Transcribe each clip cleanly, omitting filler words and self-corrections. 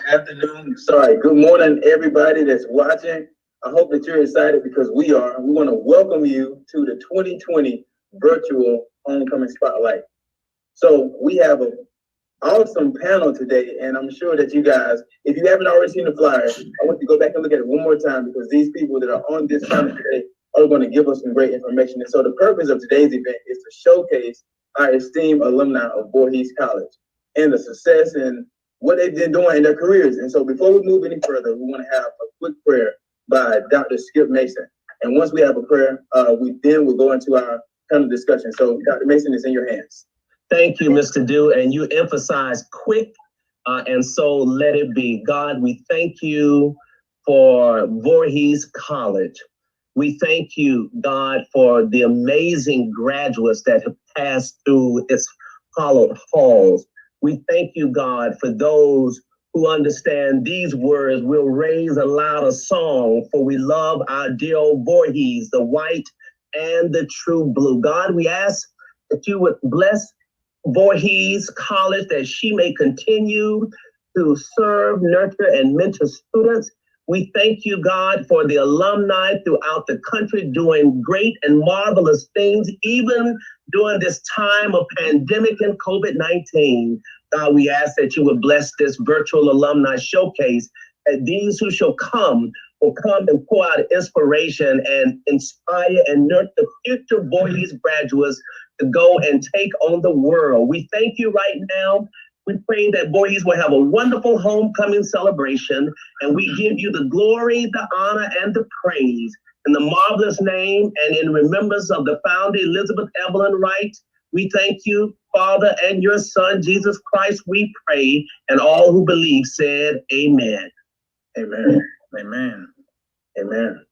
afternoon. Sorry, good morning, everybody that's watching. I hope that you're excited because we are. We want to welcome you to the 2020 virtual homecoming spotlight. So we have an awesome panel today, and I'm sure that you guys, if you haven't already seen the flyer, I want you to go back and look at it one more time because these people that are on this panel today are going to give us some great information. And so the purpose of today's event is to showcase our esteemed alumni of Voorhees College and the success and what they've been doing in their careers. And so before we move any further, we want to have a quick prayer by Dr. Skip Mason. And once we have a prayer, we then will go into our panel discussion. So Dr. Mason, is in your hands. Thank you, Mr. Dew. And you emphasize quick, and so let it be. God, we thank you for Voorhees College. We thank you, God, for the amazing graduates that have passed through its hallowed halls. We thank you, God, for those who understand these words will raise a louder song, for we love our dear old Voorhees, the white and the true blue. God, we ask that you would bless Voorhees College, that she may continue to serve, nurture, and mentor students. We thank you, God, for the alumni throughout the country doing great and marvelous things, even during this time of pandemic and COVID-19. God, we ask that you would bless this virtual alumni showcase, and these who shall come will come and pour out inspiration and inspire and nurture future Voorhees graduates to go and take on the world. We thank you right now. We pray that Voorhees will have a wonderful homecoming celebration, and we give you the glory, the honor, and the praise. In the marvelous name and in remembrance of the founder, Elizabeth Evelyn Wright, we thank you, Father, and your Son, Jesus Christ, we pray, and all who believe said, amen. Amen. Amen. Amen.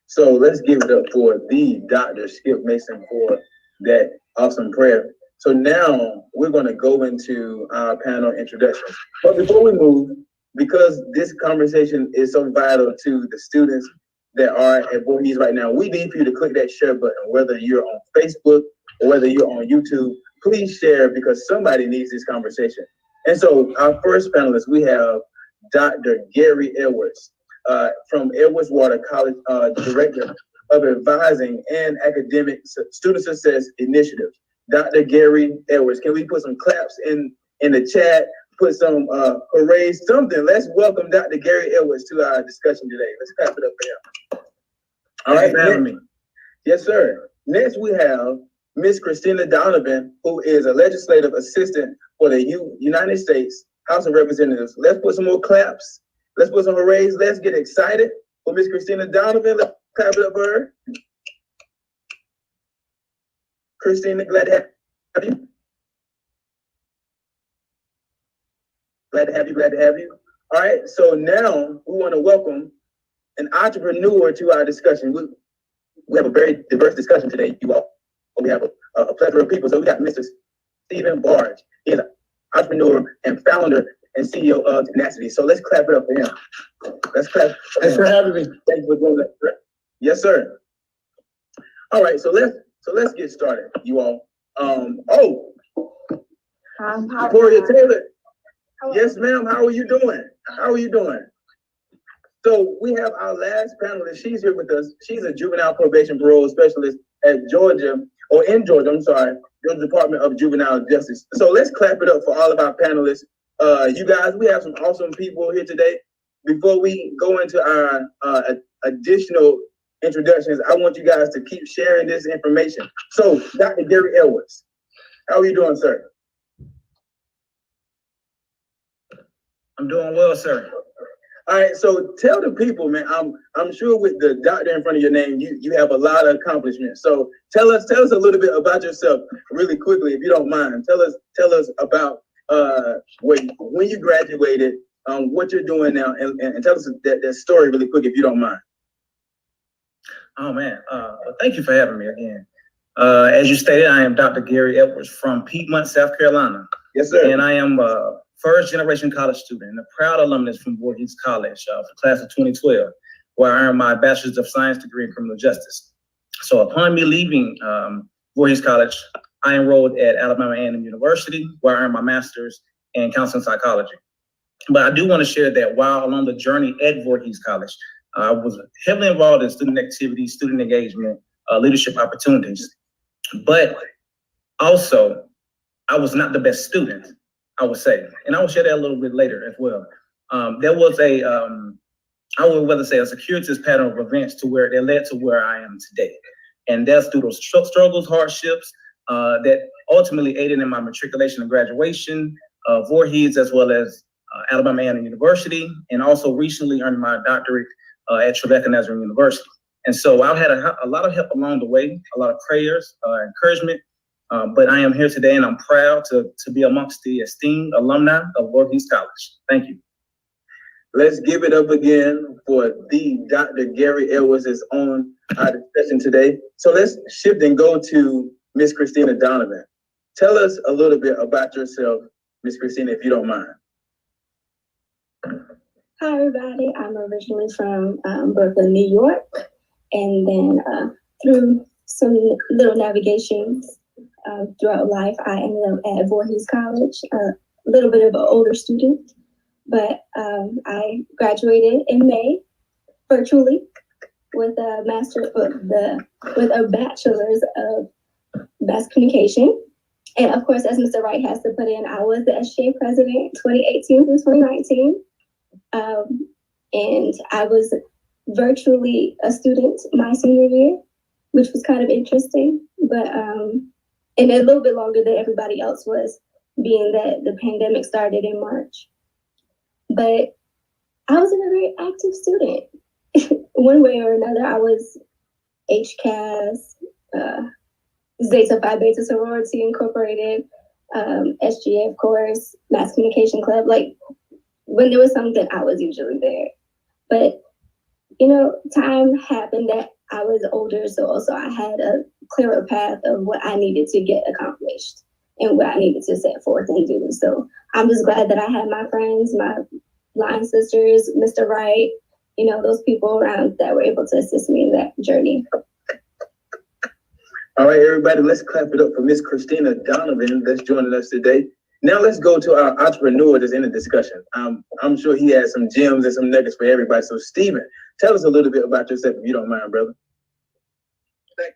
So let's give it up for the Dr. Skip Mason for that awesome prayer. So now we're going to go into our panel introductions. But before we move, because this conversation is so vital to the students that are at Voorhees right now, we need for you to click that share button, whether you're on Facebook or whether you're on YouTube. Please share because somebody needs this conversation. And so our first panelist, we have Dr. Gary Edwards from Edwards Water College, Director of Advising and Academic Student Success Initiatives. Dr. Gary Edwards, can we put some claps in the chat, put some hooray, something? Let's welcome Dr. Gary Edwards to our discussion today. Let's clap it up for him. All right, next, yes, sir. Next, we have Miss Christina Donovan, who is a legislative assistant for the United States House of Representatives. Let's put some more claps. Let's put some hoorays. Let's get excited for Miss Christina Donovan. Let's clap it up for her. Christina, glad to have you. Glad to have you, glad to have you. All right, so now we want to welcome an entrepreneur to our discussion. We have a very diverse discussion today, you all. We have a plethora of people. So we got Mr. Stephen Barge. He's an entrepreneur and founder and CEO of Tenacity. So let's clap it up for him. Let's clap. Thanks for having me. Thanks for doing that. Yes, sir. All right, so let's get started, you all. Zakori Taylor. Hello. Yes, ma'am. How are you doing? How are you doing? So we have our last panelist. She's here with us. She's a juvenile probation parole specialist at Georgia Department of Juvenile Justice. So let's clap it up for all of our panelists. You guys, we have some awesome people here today. Before we go into our additional introductions, I want you guys to keep sharing this information. So, Dr. Gary Edwards, how are you doing, sir? I'm doing well, sir. All right, so tell the people, man. I'm sure with the doctor in front of your name, you have a lot of accomplishments. So tell us a little bit about yourself, really quickly, if you don't mind. Tell us about when you graduated, what you're doing now, and tell us that story really quick, if you don't mind. Oh man, thank you for having me again. As you stated, I am Dr. Gary Edwards from Piedmont, South Carolina. Yes, sir. And I am first-generation college student and a proud alumnus from Voorhees College for class of 2012, where I earned my Bachelor's of Science degree in Criminal Justice. So upon me leaving Voorhees College, I enrolled at Alabama A&M University, where I earned my Master's in Counseling Psychology. But I do want to share that while along the journey at Voorhees College, I was heavily involved in student activities, student engagement, leadership opportunities. But also, I was not the best student, I would say. And I will share that a little bit later as well. There was I would rather say a circuitous pattern of events to where that led to where I am today. And that's through those struggles, hardships, that ultimately aided in my matriculation and graduation, Voorhees, as well as Alabama A&M University, and also recently earned my doctorate at Trevecca Nazarene University. And so I've had a lot of help along the way, a lot of prayers, encouragement, but I am here today and I'm proud to be amongst the esteemed alumni of Voorhees College. Thank you. Let's give it up again for the Dr. Gary Edwards is on our discussion today. So let's shift and go to Miss Christina Donovan. Tell us a little bit about yourself, Miss Christina, if you don't mind. Hi, everybody. I'm originally from Brooklyn, New York. And then through some little navigations throughout life, I ended up at Voorhees College, a little bit of an older student. But I graduated in May virtually with a bachelor's of mass communication. And of course, as Mr. Wright has to put in, I was the SGA president 2018 through 2019. And I was virtually a student my senior year, which was kind of interesting, but and a little bit longer than everybody else was, being that the pandemic started in March. But I was a very active student. One way or another, I was HCAS, Zeta Phi Beta Sorority Incorporated, SGA, of course, Mass Communication Club. Like, when there was something, I was usually there. But, you know, time happened that I was older, so also I had a clearer path of what I needed to get accomplished and what I needed to set forth and do. So I'm just glad that I had my friends, my line sisters, Mr. Wright, you know, those people around that were able to assist me in that journey. All right, everybody, let's clap it up for Miss Christina Donovan that's joining us today. Now let's go to our entrepreneur that's in the discussion. I'm sure he has some gems and some nuggets for everybody. So Stephen, tell us a little bit about yourself if you don't mind, brother.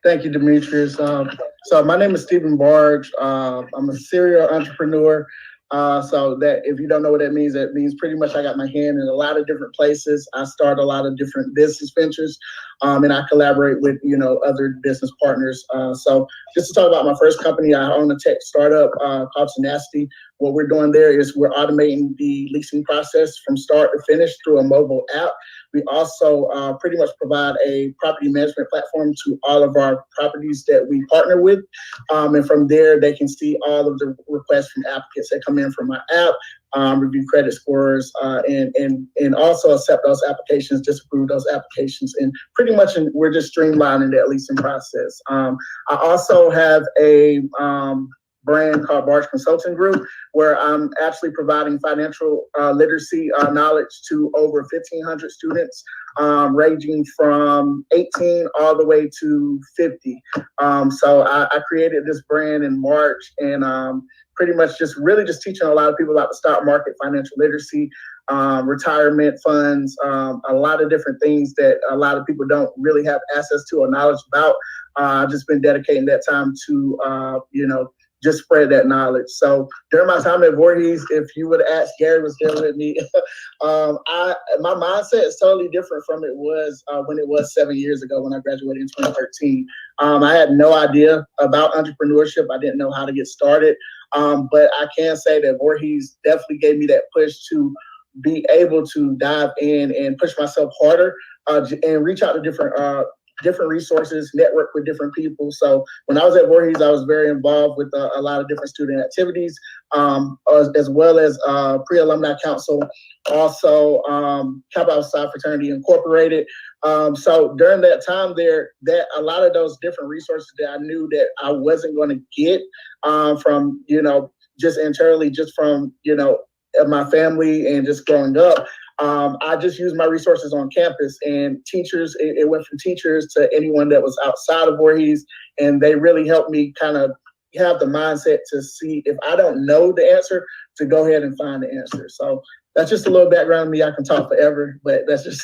Thank you, Demetrius. So my name is Stephen Barge. I'm a serial entrepreneur. So that if you don't know what that means pretty much I got my hand in a lot of different places. I start a lot of different business ventures, and I collaborate with, you know, other business partners. So just to talk about my first company, I own a tech startup called Tenacity. What we're doing there is we're automating the leasing process from start to finish through a mobile app. We also pretty much provide a property management platform to all of our properties that we partner with. And from there, they can see all of the requests from applicants that come in from our app, review credit scores, and also accept those applications, disapprove those applications. And pretty much we're just streamlining that leasing process. I also have a brand called Barge Consulting Group, where I'm actually providing financial literacy knowledge to over 1,500 students, ranging from 18 all the way to 50. So I created this brand in March, and pretty much just teaching a lot of people about the stock market, financial literacy, retirement funds, a lot of different things that a lot of people don't really have access to or knowledge about. I've just been dedicating that time to, just spread that knowledge. So during my time at Voorhees, if you would ask, Gary was there with me. My mindset is totally different from it was when it was 7 years ago when I graduated in 2013. I had no idea about entrepreneurship. I didn't know how to get started. But I can say that Voorhees definitely gave me that push to be able to dive in and push myself harder and reach out to different resources, network with different people. So when I was at Voorhees, I was very involved with a lot of different student activities, as well as pre-alumni council, also Kappa Alpha Psi Fraternity Incorporated. So during that time there, that a lot of those different resources that I knew that I wasn't going to get from, just internally, just from, my family and just growing up, I just used my resources on campus, and teachers, it went from teachers to anyone that was outside of Voorhees, and they really helped me kind of have the mindset to see if I don't know the answer, to go ahead and find the answer. So that's just a little background on me. I can talk forever, but that's just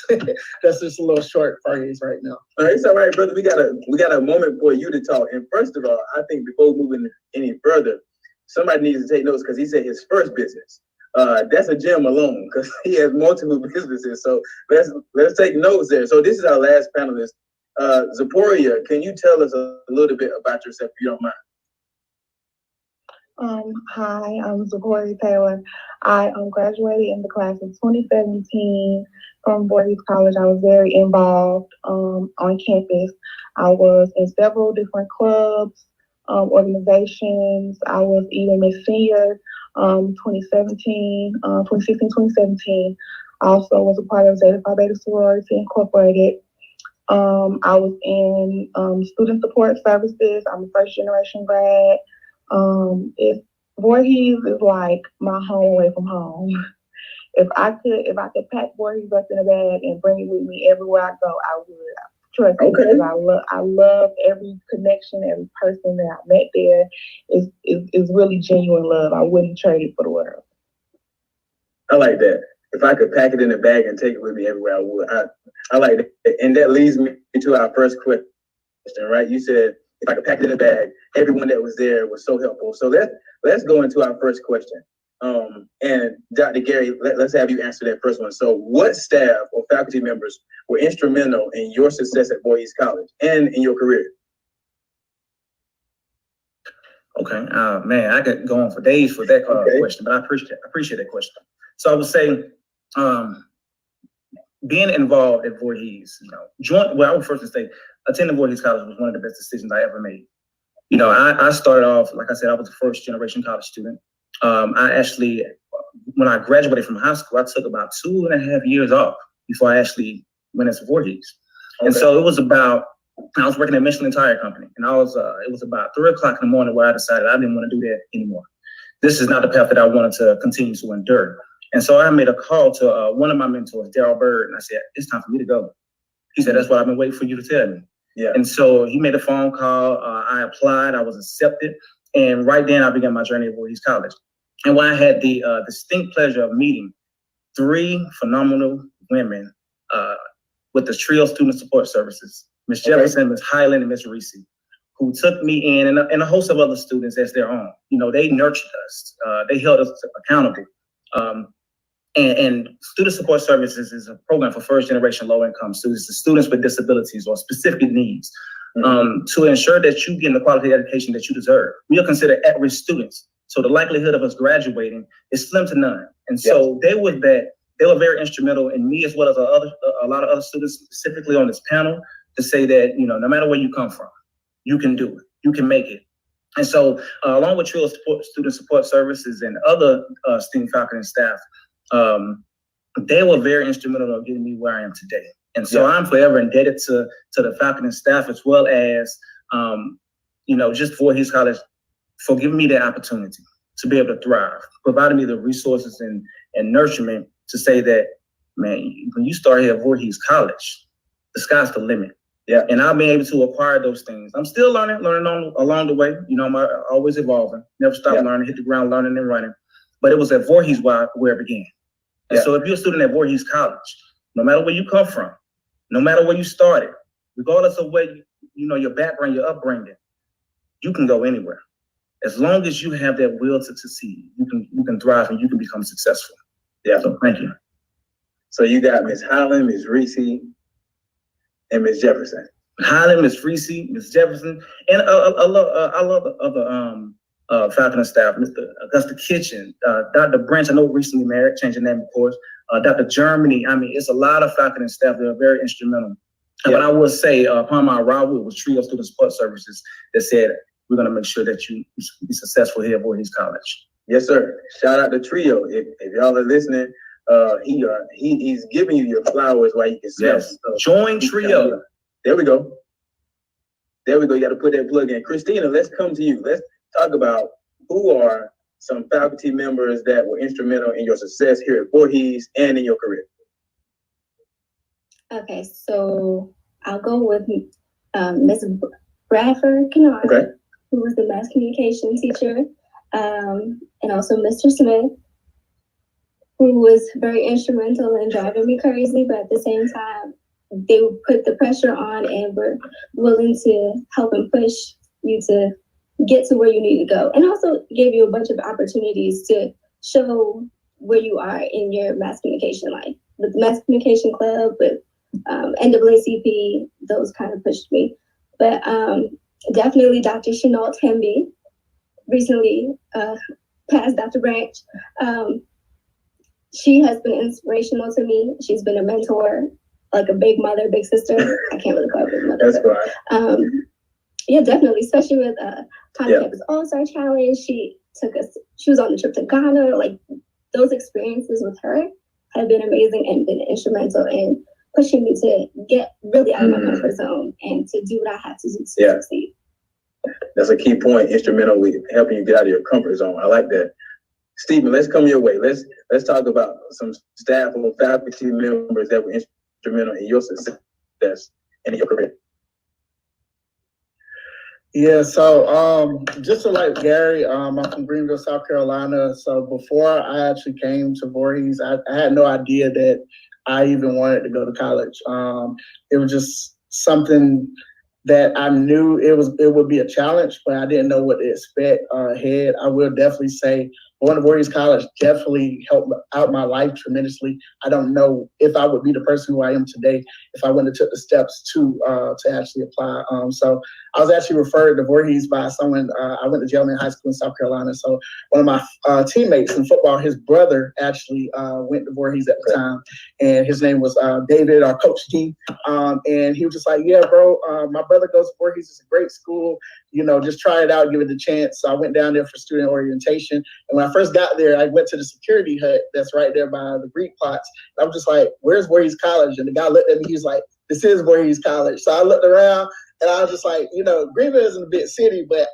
that's just a little short phrase right now. All right, it's all right, brother. We got a moment for you to talk. And first of all, I think before moving any further, somebody needs to take notes because he said his first business. That's a gem alone because he has multiple businesses. So let's take notes there. So this is our last panelist. Zakori, can you tell us a little bit about yourself if you don't mind? Hi, I'm Zakori Taylor. I graduated in the class of 2017 from Barge College. I was very involved on campus. I was in several different clubs, organizations. I was even Miss Senior 2016, 2017. I also was a part of Zeta Phi Beta Sorority Incorporated. I was in student support services. I'm a first generation grad. Voorhees is like my home away from home. If I could pack Voorhees up in a bag and bring it with me everywhere I go, I would. Trust me, because I love every connection, every person that I met there is really genuine love. I wouldn't trade it for the world. I like that. If I could pack it in a bag and take it with me everywhere, I would. I like that. And that leads me to our first question, right? You said, if I could pack it in a bag, everyone that was there was so helpful. So let's go into our first question. And Dr. Gary, let's have you answer that first one. So what staff or faculty members were instrumental in your success at Voorhees College and in your career? Okay, man, I could go on for days for that question, but I appreciate that question. So I would say, being involved at Voorhees, I would first say, attending Voorhees College was one of the best decisions I ever made. I started off, like I said, I was a first generation college student. I actually, when I graduated from high school, I took about 2.5 years off before I actually went into Voorhees. Okay. And so I was working at Michelin Tire Company, and it was about 3 o'clock in the morning where I decided I didn't want to do that anymore. This is not the path that I wanted to continue to endure. And so I made a call to one of my mentors, Daryl Bird, and I said, it's time for me to go. He said, that's what I've been waiting for you to tell me. Yeah. And so he made a phone call. I applied. I was accepted. And right then I began my journey at Voorhees College. And when I had the distinct pleasure of meeting 3 phenomenal women with the trio student support services, Ms. Jefferson, Ms. Highland, and Ms. Reese, who took me in, and a host of other students as their own. They nurtured us. They held us accountable. And student support services is a program for first generation low income students, students with disabilities or specific needs, to ensure that you get the quality education that you deserve. We are considered at-risk students, so the likelihood of us graduating is slim to none. And so they were very instrumental in me, as well as a lot of other students, specifically on this panel, to say that no matter where you come from, you can do it, you can make it. And so, along with trio student support services and other STEAM faculty and staff, they were very instrumental in getting me where I am today. And so I'm forever indebted to the faculty and staff, as well as, just Voorhees College for giving me the opportunity to be able to thrive, providing me the resources and nurturement to say that, man, when you start here at Voorhees College, the sky's the limit. Yeah. And I've been able to acquire those things. I'm still learning along the way. I'm always evolving, never stop learning, hit the ground learning and running. But it was at Voorhees where it began. And so if you're a student at Voorhees College, no matter where you come from, no matter where you started, regardless of where your background, your upbringing, you can go anywhere. As long as you have that will to succeed, you can thrive and you can become successful. Yeah. So thank you. So you got Ms. Highland, Ms. Reese, and Ms. Jefferson. Highland, Ms. Reese, Ms. Jefferson, and I love the other faculty and staff, Mr. Augusta Kitchen, Dr. Branch, I know recently married, changed the name, of course, Dr. Germany. I mean, it's a lot of faculty and staff that are very instrumental. But I will say, upon my arrival, it was trio student support services that said, we're going to make sure that you be successful here at Voorhees College. Yes, sir. Shout out to Trio. If y'all are listening, he's giving you your flowers while you can sell. Yes. Join Trio. There we go. You got to put that plug in. Christina, let's come to you. Let's talk about who are some faculty members that were instrumental in your success here at Voorhees and in your career. Okay, so I'll go with Ms. Bradford Kennard, who was the mass communication teacher, and also Mr. Smith. who was very instrumental in driving me crazy, but at the same time, they would put the pressure on and were willing to help and push you to get to where you need to go. And also gave you a bunch of opportunities to show where you are in your mass communication life. With the Mass Communication Club, with NAACP, those kind of pushed me. But definitely Dr. Chenault Temby, recently passed Dr. Branch. She has been inspirational to me. She's been a mentor, like a big mother, big sister. I can't really call her big mother. That's right. Yeah, definitely, especially with Common Campus All-Star Challenge. She was on the trip to Ghana. Like, those experiences with her have been amazing and been instrumental in pushing me to get really out of my comfort zone and to do what I have to do to succeed. That's a key point, instrumental with helping you get out of your comfort zone. I like that. Stephen, let's come your way. Let's talk about some staff or faculty members that were instrumental in your success and in your career. Yeah, so just like Gary, I'm from Greenville, South Carolina. So before I actually came to Voorhees, I had no idea that I even wanted to go to college. It was just something that I knew it would be a challenge, but I didn't know what to expect ahead. I will definitely say going to Voorhees College definitely helped out my life tremendously. I don't know if I would be the person who I am today if I wouldn't have took the steps to actually apply. So I was actually referred to Voorhees by someone. I went to Gelman High School in South Carolina. So one of my teammates in football, his brother actually went to Voorhees at the time, and his name was David, our coach D. And he was just like, "Yeah, bro, my brother goes to Voorhees. It's a great school. You know, just try it out, give it a chance." So I went down there for student orientation. And when I first got there, I went to the security hut that's right there by the Greek plots. And I was just like, "Where's Voorhees College?" And the guy looked at me, he was like, "This is Voorhees College." So I looked around and I was just like, Greenville isn't a big city, but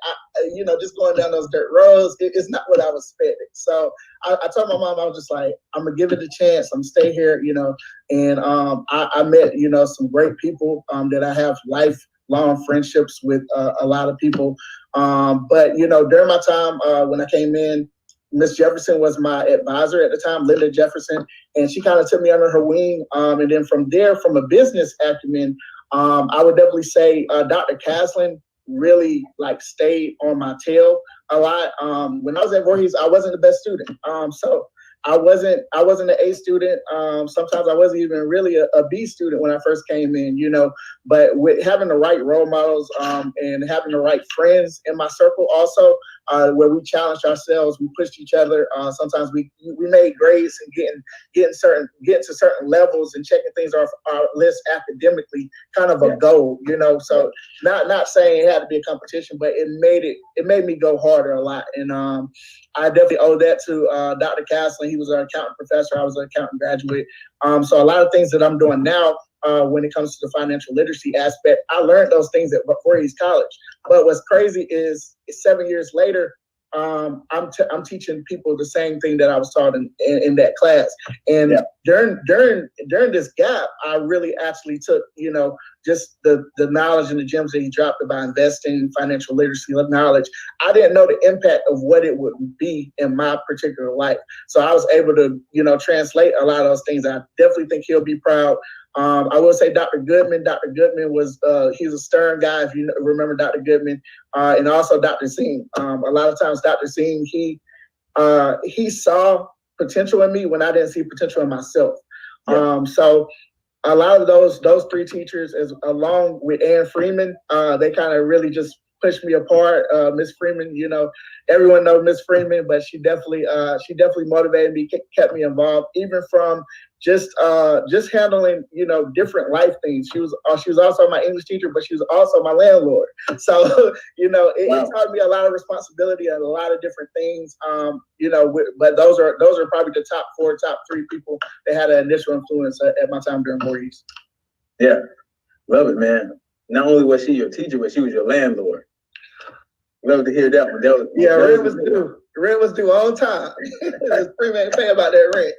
just going down those dirt roads, it's not what I was expecting. So I told my mom, I was just like, I'm gonna give it a chance. I'm stay here, and I met, some great people that I have lifelong friendships with a lot of people. But during my time when I came in, Miss Jefferson was my advisor at the time, Linda Jefferson, and she kind of took me under her wing. And then from there, from a business acumen, I would definitely say Dr. Caslin really stayed on my tail a lot. When I was at Voorhees, I wasn't the best student. So I wasn't an A student. Sometimes I wasn't even really a B student when I first came in, but with having the right role models and having the right friends in my circle also, where we challenged ourselves, we pushed each other. Sometimes we made grades and getting to certain levels and checking things off our list academically, kind of a goal, So not saying it had to be a competition, but it made me go harder a lot. And I definitely owe that to Dr. Caslin. He was an accountant professor. I was an accountant graduate. So a lot of things that I'm doing now when it comes to the financial literacy aspect, I learned those things at Voorhees College. But what's crazy is 7 years later, I'm teaching people the same thing that I was taught in that class. And during this gap, I really actually took, just the knowledge and the gems that he dropped about investing in financial literacy knowledge. I didn't know the impact of what it would be in my particular life. So I was able to, translate a lot of those things. I definitely think he'll be proud. I will say Dr. Goodman. Dr. Goodman was, he's a stern guy, if you remember Dr. Goodman, and also Dr. Singh. A lot of times Dr. Singh, he saw potential in me when I didn't see potential in myself. So a lot of those three teachers, along with Ann Freeman, they kind of really just pushed me apart. Miss Freeman, everyone knows Miss Freeman, but she definitely motivated me, kept me involved, even from just handling, different life things. She was also my English teacher, but she was also my landlord. So, it taught me a lot of responsibility and a lot of different things. But those are probably the top 3 people that had an initial influence at my time during Voorhees. Yeah, love it, man. Not only was she your teacher, but she was your landlord. Love to hear that one. Rent was due on time. Freeman pay about that rent.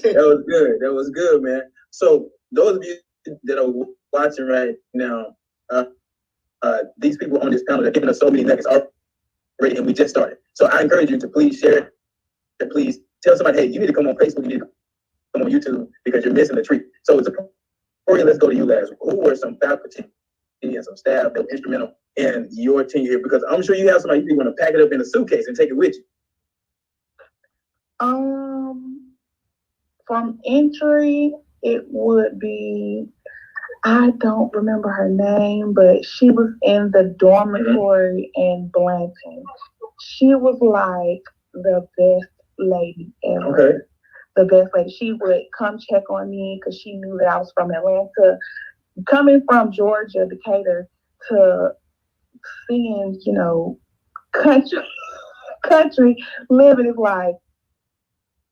That was good, man. So those of you that are watching right now, these people on this panel are giving us so many nuggets already, and we just started. So I encourage you to please share it, and please tell somebody, hey, you need to come on Facebook, you need to come on YouTube because you're missing the treat. So Zakori, let's go to you last. Who were some faculty and some staff that were instrumental in your tenure here? Because I'm sure you have somebody you want to pack it up in a suitcase and take it with you. From entry, it would be, I don't remember her name, but she was in the dormitory in Blanton. She was like the best lady ever. Okay. The best lady. She would come check on me because she knew that I was from Atlanta. Coming from Georgia, Decatur, to seeing, country living is like,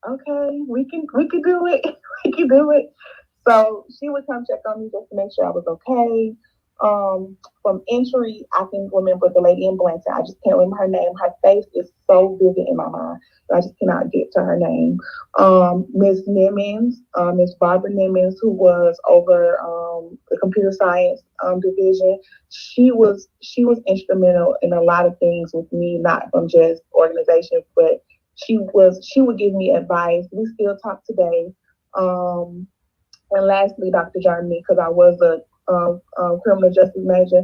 okay, we can do it. We can do it. So she would come check on me just to make sure I was okay. From entry, I can remember the lady in Blanton. I just can't remember her name. Her face is so vivid in my mind, but I just cannot get to her name. Miss Nimmons, Miss Barbara Nimmons, who was over the computer science division. She was instrumental in a lot of things with me, not from just organization, but she would give me advice. We still talk today. And lastly, Dr. Germany, because I was a criminal justice major.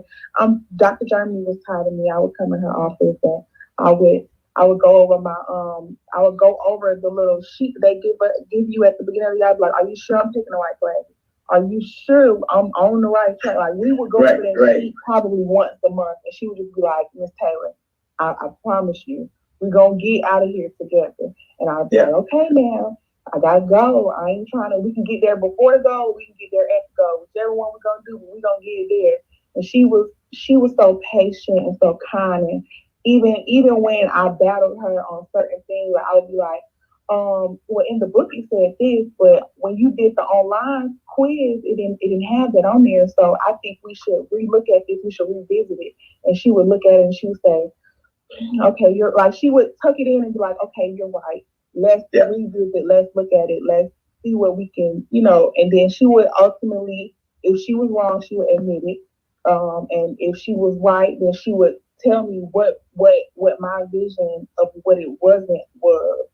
Dr. Germany was tired of me. I would come in her office and I would go over the little sheet they give you at the beginning of the year. Like, are you sure I'm picking the right class? Are you sure I'm on the right track? Like, we would go over that sheet probably once a month, and she would just be like, Miss Taylor, I promise you, we're gonna get out of here together. And I'd be like, okay, now. I gotta go. I ain't trying to. We can get there before the goal. We can get there at the goal. Whichever one we're gonna do, but we gonna get it there. And she was so patient and so kind. And even when I battled her on certain things, like I would be like, well, in the book it said this, but when you did the online quiz, it didn't have that on there. So I think we should relook at this. We should revisit it. And she would look at it and she would say, okay, you're like. She would tuck it in and be like, okay, you're right. Let's revisit, let's look at it, let's see what we can, and then she would ultimately, if she was wrong, she would admit it. And if she was right, then she would tell me what my vision of what it wasn't was.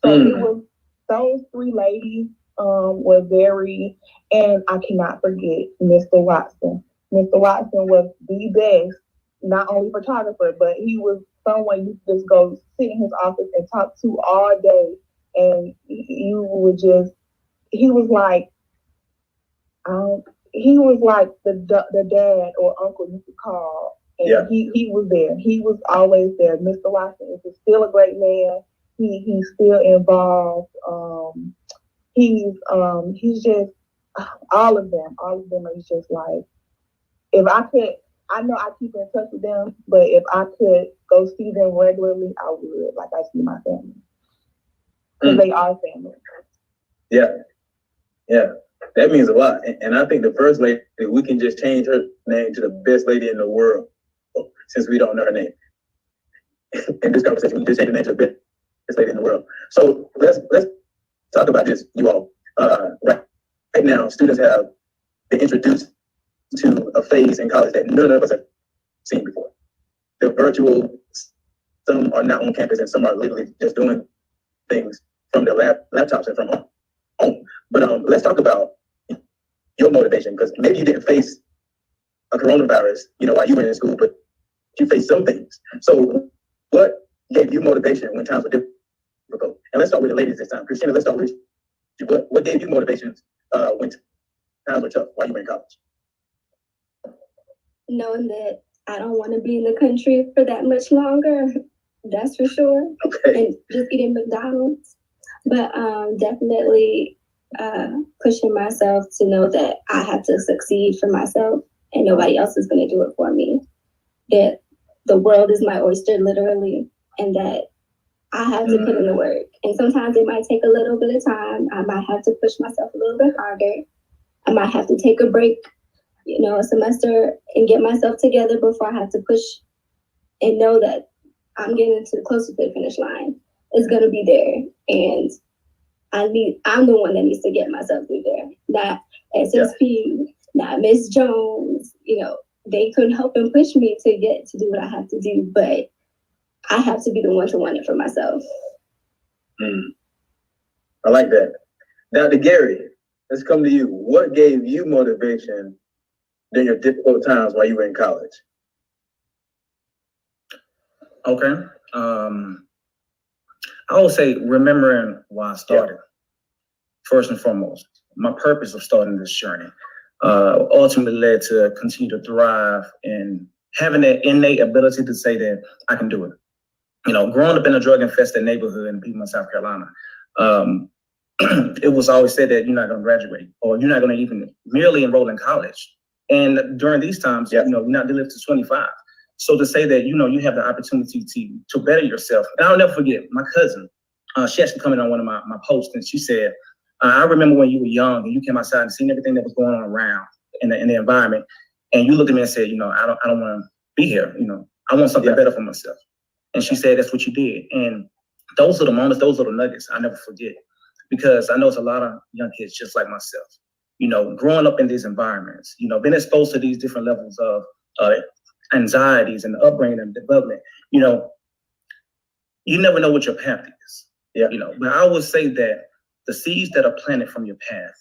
So it was those three ladies were very, and I cannot forget Mr. Watson. Mr. Watson was the best, not only photographer, but he was someone you just go sit in his office and talk to all day, and you would just, he was like the dad or uncle you could call, and he was there. He was always there. Mr. Watson is still a great man. He's still involved. He's just all of them is just like, if I could, I know I keep in touch with them, but if I could go see them regularly, I would. Like I see my family. Because they are family. Yeah. That means a lot. And I think the first lady, we can just change her name to the best lady in the world, since we don't know her name. In this conversation, we just change the name to the best lady in the world. So let's talk about this, you all. Right now, students have been introduced to a phase in college that none of us have seen before. They're virtual, some are not on campus, and some are literally just doing things from their laptops and from home. But let's talk about your motivation, because maybe you didn't face a coronavirus, while you were in school, but you faced some things. So what gave you motivation when times were difficult? And let's start with the ladies this time. Christina, let's start with you. What gave you motivations when times were tough while you were in college? Knowing that I don't want to be in the country for that much longer, that's for sure. Okay. And just eating McDonald's. But definitely pushing myself to know that I have to succeed for myself and nobody else is going to do it for me. That the world is my oyster, literally, and that I have to put in the work. And sometimes it might take a little bit of time. I might have to push myself a little bit harder. I might have to take a break, a semester and get myself together before I have to push and know that I'm getting closer to the finish line. It's going to be there. And I'm the one that needs to get myself through there. Not SSP, not Miss Jones. They couldn't help and push me to get to do what I have to do, but I have to be the one to want it for myself. I like that. Dr. Gary, let's come to you. What gave you motivation during your difficult times while you were in college? Okay. I would say remembering why I started. First and foremost, my purpose of starting this journey ultimately led to continue to thrive and having that innate ability to say that I can do it. You know, growing up in a drug-infested neighborhood in Piedmont, South Carolina, it was always said that you're not going to graduate or you're not going to even merely enroll in college. And during these times, you know, you're not to live to 25. So to say that, you know, you have the opportunity to better yourself. And I'll never forget my cousin, she actually commented on one of my posts and she said, I remember when you were young and you came outside and seen everything that was going on around in the environment. And you looked at me and said, you know, I don't want to be here. You know, I want something better for myself. And she said, that's what you did. And those are the moments, those are the nuggets I never forget, because I know it's a lot of young kids just like myself, you know, growing up in these environments, you know, being exposed to these different levels of anxieties and upbringing and development. You know, you never know what your path is. You know, but I would say that the seeds that are planted from your path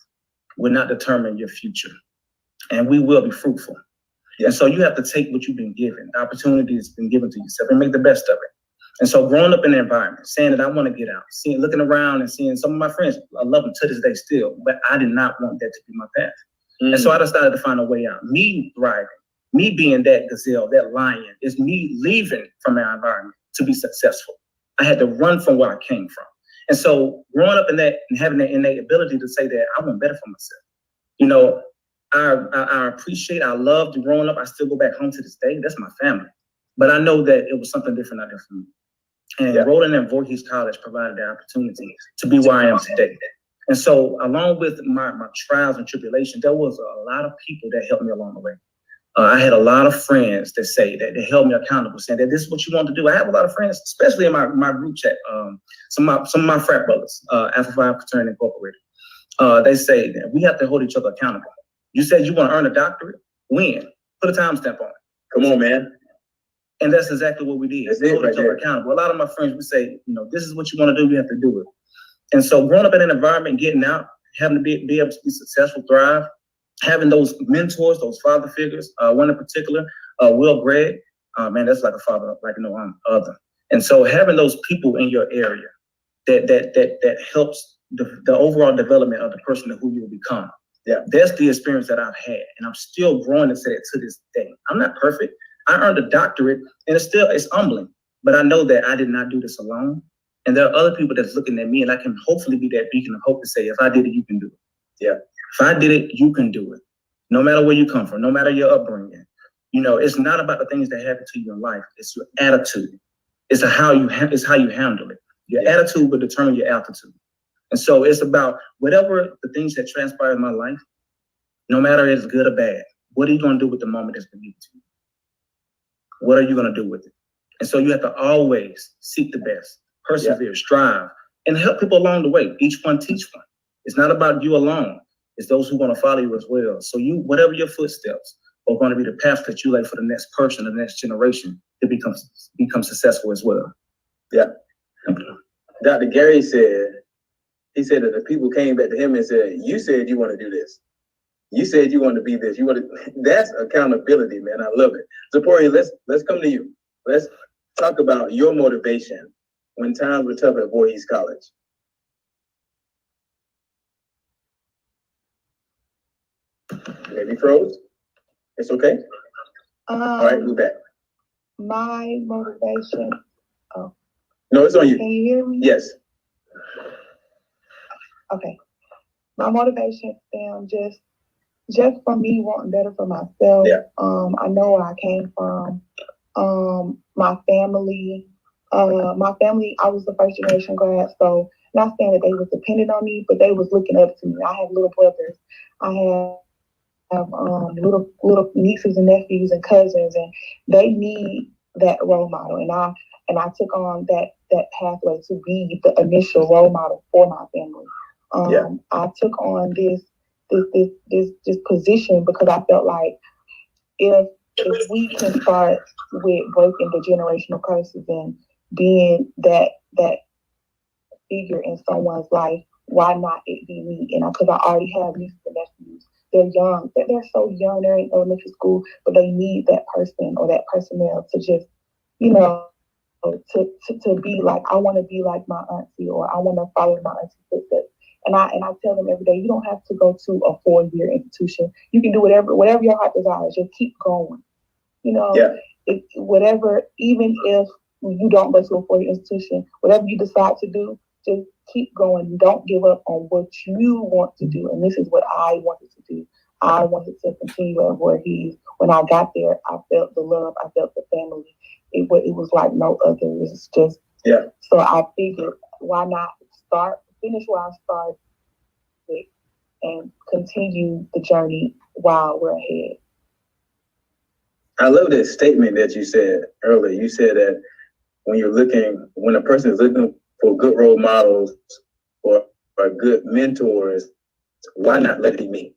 will not determine your future, and we will be fruitful. And so you have to take what you've been given, the opportunity that's been given to yourself, and make the best of it. And so growing up in the environment, saying that I want to get out, looking around and seeing some of my friends, I love them to this day still, but I did not want that to be my path. And so I decided to find a way out. Me thriving, me being that gazelle, that lion, is me leaving from our environment to be successful. I had to run from where I came from. And so growing up in that and having that innate ability to say that I want better for myself. You know, I appreciate, I loved growing up. I still go back home to this day. That's my family. But I know that it was something different out there for me. And enrolling in Voorhees College provided the opportunity to be where I am today. And so along with my trials and tribulations, there was a lot of people that helped me along the way. I had a lot of friends that say that they held me accountable, saying that this is what you want to do. I have a lot of friends, especially in my group chat, some of my frat brothers, Alpha Phi Fraternity Incorporated. They say that we have to hold each other accountable. You said you want to earn a doctorate? When? Put a timestamp on it. Come on, man. And that's exactly what we did. We hold each other accountable. A lot of my friends would say, you know, this is what you want to do, you have to do it. And so growing up in an environment, getting out, having to be able to be successful, thrive, having those mentors, those father figures, one in particular, Will Gregg, man, that's like a father, like no other. And so having those people in your area that helps the overall development of the person who you will become. That's the experience that I've had, and I'm still growing into that to this day. I'm not perfect. I earned a doctorate, and it's humbling. But I know that I did not do this alone, and there are other people that's looking at me, and I can hopefully be that beacon of hope to say, if I did it, you can do it. If I did it, you can do it. No matter where you come from, no matter your upbringing. You know, it's not about the things that happen to you in life. It's your attitude. It's how you handle it. Your attitude will determine your altitude. And so it's about whatever the things that transpire in my life, no matter if it's good or bad, what are you going to do with the moment that's been given to you? What are you going to do with it? And so you have to always seek the best, persevere, strive, and help people along the way. Each one teach one. It's not about you alone. It's those who want to follow you as well. So whatever your footsteps are going to be the path that you lay for the next person, the next generation to become successful as well. Dr. Gary said, he said that the people came back to him and said, you said you want to do this. You said you want to be this. You want to. That's accountability, man. I love it. Zakori, let's come to you. Let's talk about your motivation when times were tough at Voorhees College. Maybe froze. It's okay. All right, we're back. My motivation. Oh. No, it's on you. Can you hear me? Yes. Okay. My motivation stemmed just for me wanting better for myself. I know where I came from. My family, I was the first generation grad, so not saying that they was dependent on me, but they was looking up to me. I have little brothers. I have little nieces and nephews and cousins, and they need that role model. And I took on that pathway to be the initial role model for my family. I took on this position because I felt like if we can start with breaking the generational curses and being that figure in someone's life why not it be me? And because I already have nieces and nephews. They're young, they're so young, they're in elementary school, but they need that person or that personnel to just, you know, to be like, I want to be like my auntie, or I want to follow my auntie's footsteps. And I tell them every day, you don't have to go to a 4-year institution. You can do whatever your heart desires. Just keep going. You know, whatever, even if you don't go to a 4-year institution, whatever you decide to do, just keep going. Don't give up on what you want to do. And this is what I wanted to do. I wanted to continue at Voorhees. When I got there, I felt the love. I felt the family. It was like no other. It's just, So I figured, why not finish where I started and continue the journey while we're ahead. I love that statement that you said earlier. You said that when a person is looking for good role models or good mentors, why not let it be me?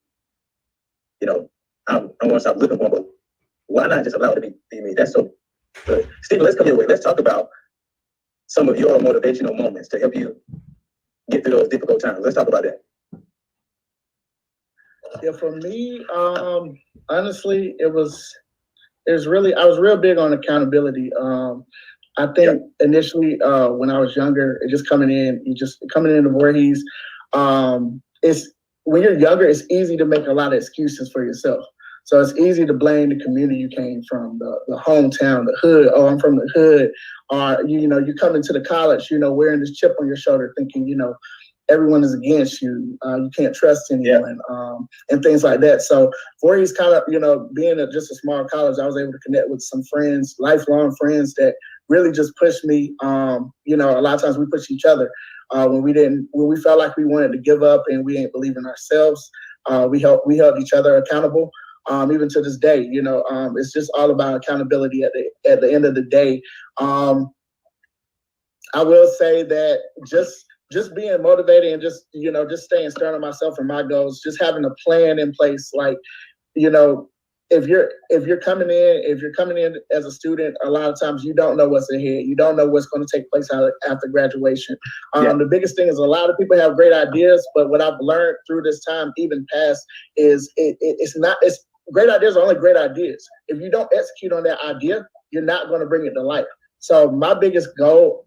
You know, I'm going to stop looking for them, but why not just allow it to be me? That's so good. Stephen, let's come your way. Let's talk about some of your motivational moments to help you get through those difficult times. Let's talk about that. Yeah, for me, honestly, I was real big on accountability. I think initially, when I was younger, coming into Voorhees, when you're younger, it's easy to make a lot of excuses for yourself. So it's easy to blame the community you came from, the hometown, the hood. Oh, I'm from the hood. Or, you come into the college, wearing this chip on your shoulder thinking, everyone is against you. You can't trust anyone, and things like that. So Voorhees kind of, being just a small college, I was able to connect with some friends, lifelong friends that really just pushed me. A lot of times we push each other when we felt like we wanted to give up and we ain't believe in ourselves. We held each other accountable. Even to this day, it's just all about accountability at the end of the day. I will say that just being motivated and just staying stern on myself and my goals, just having a plan in place. Like, if you're coming in as a student, a lot of times you don't know what's ahead. You don't know what's going to take place after graduation. The biggest thing is a lot of people have great ideas, but what I've learned through this time, even past, is it's great ideas are only great ideas. If you don't execute on that idea, you're not going to bring it to life. So my biggest goal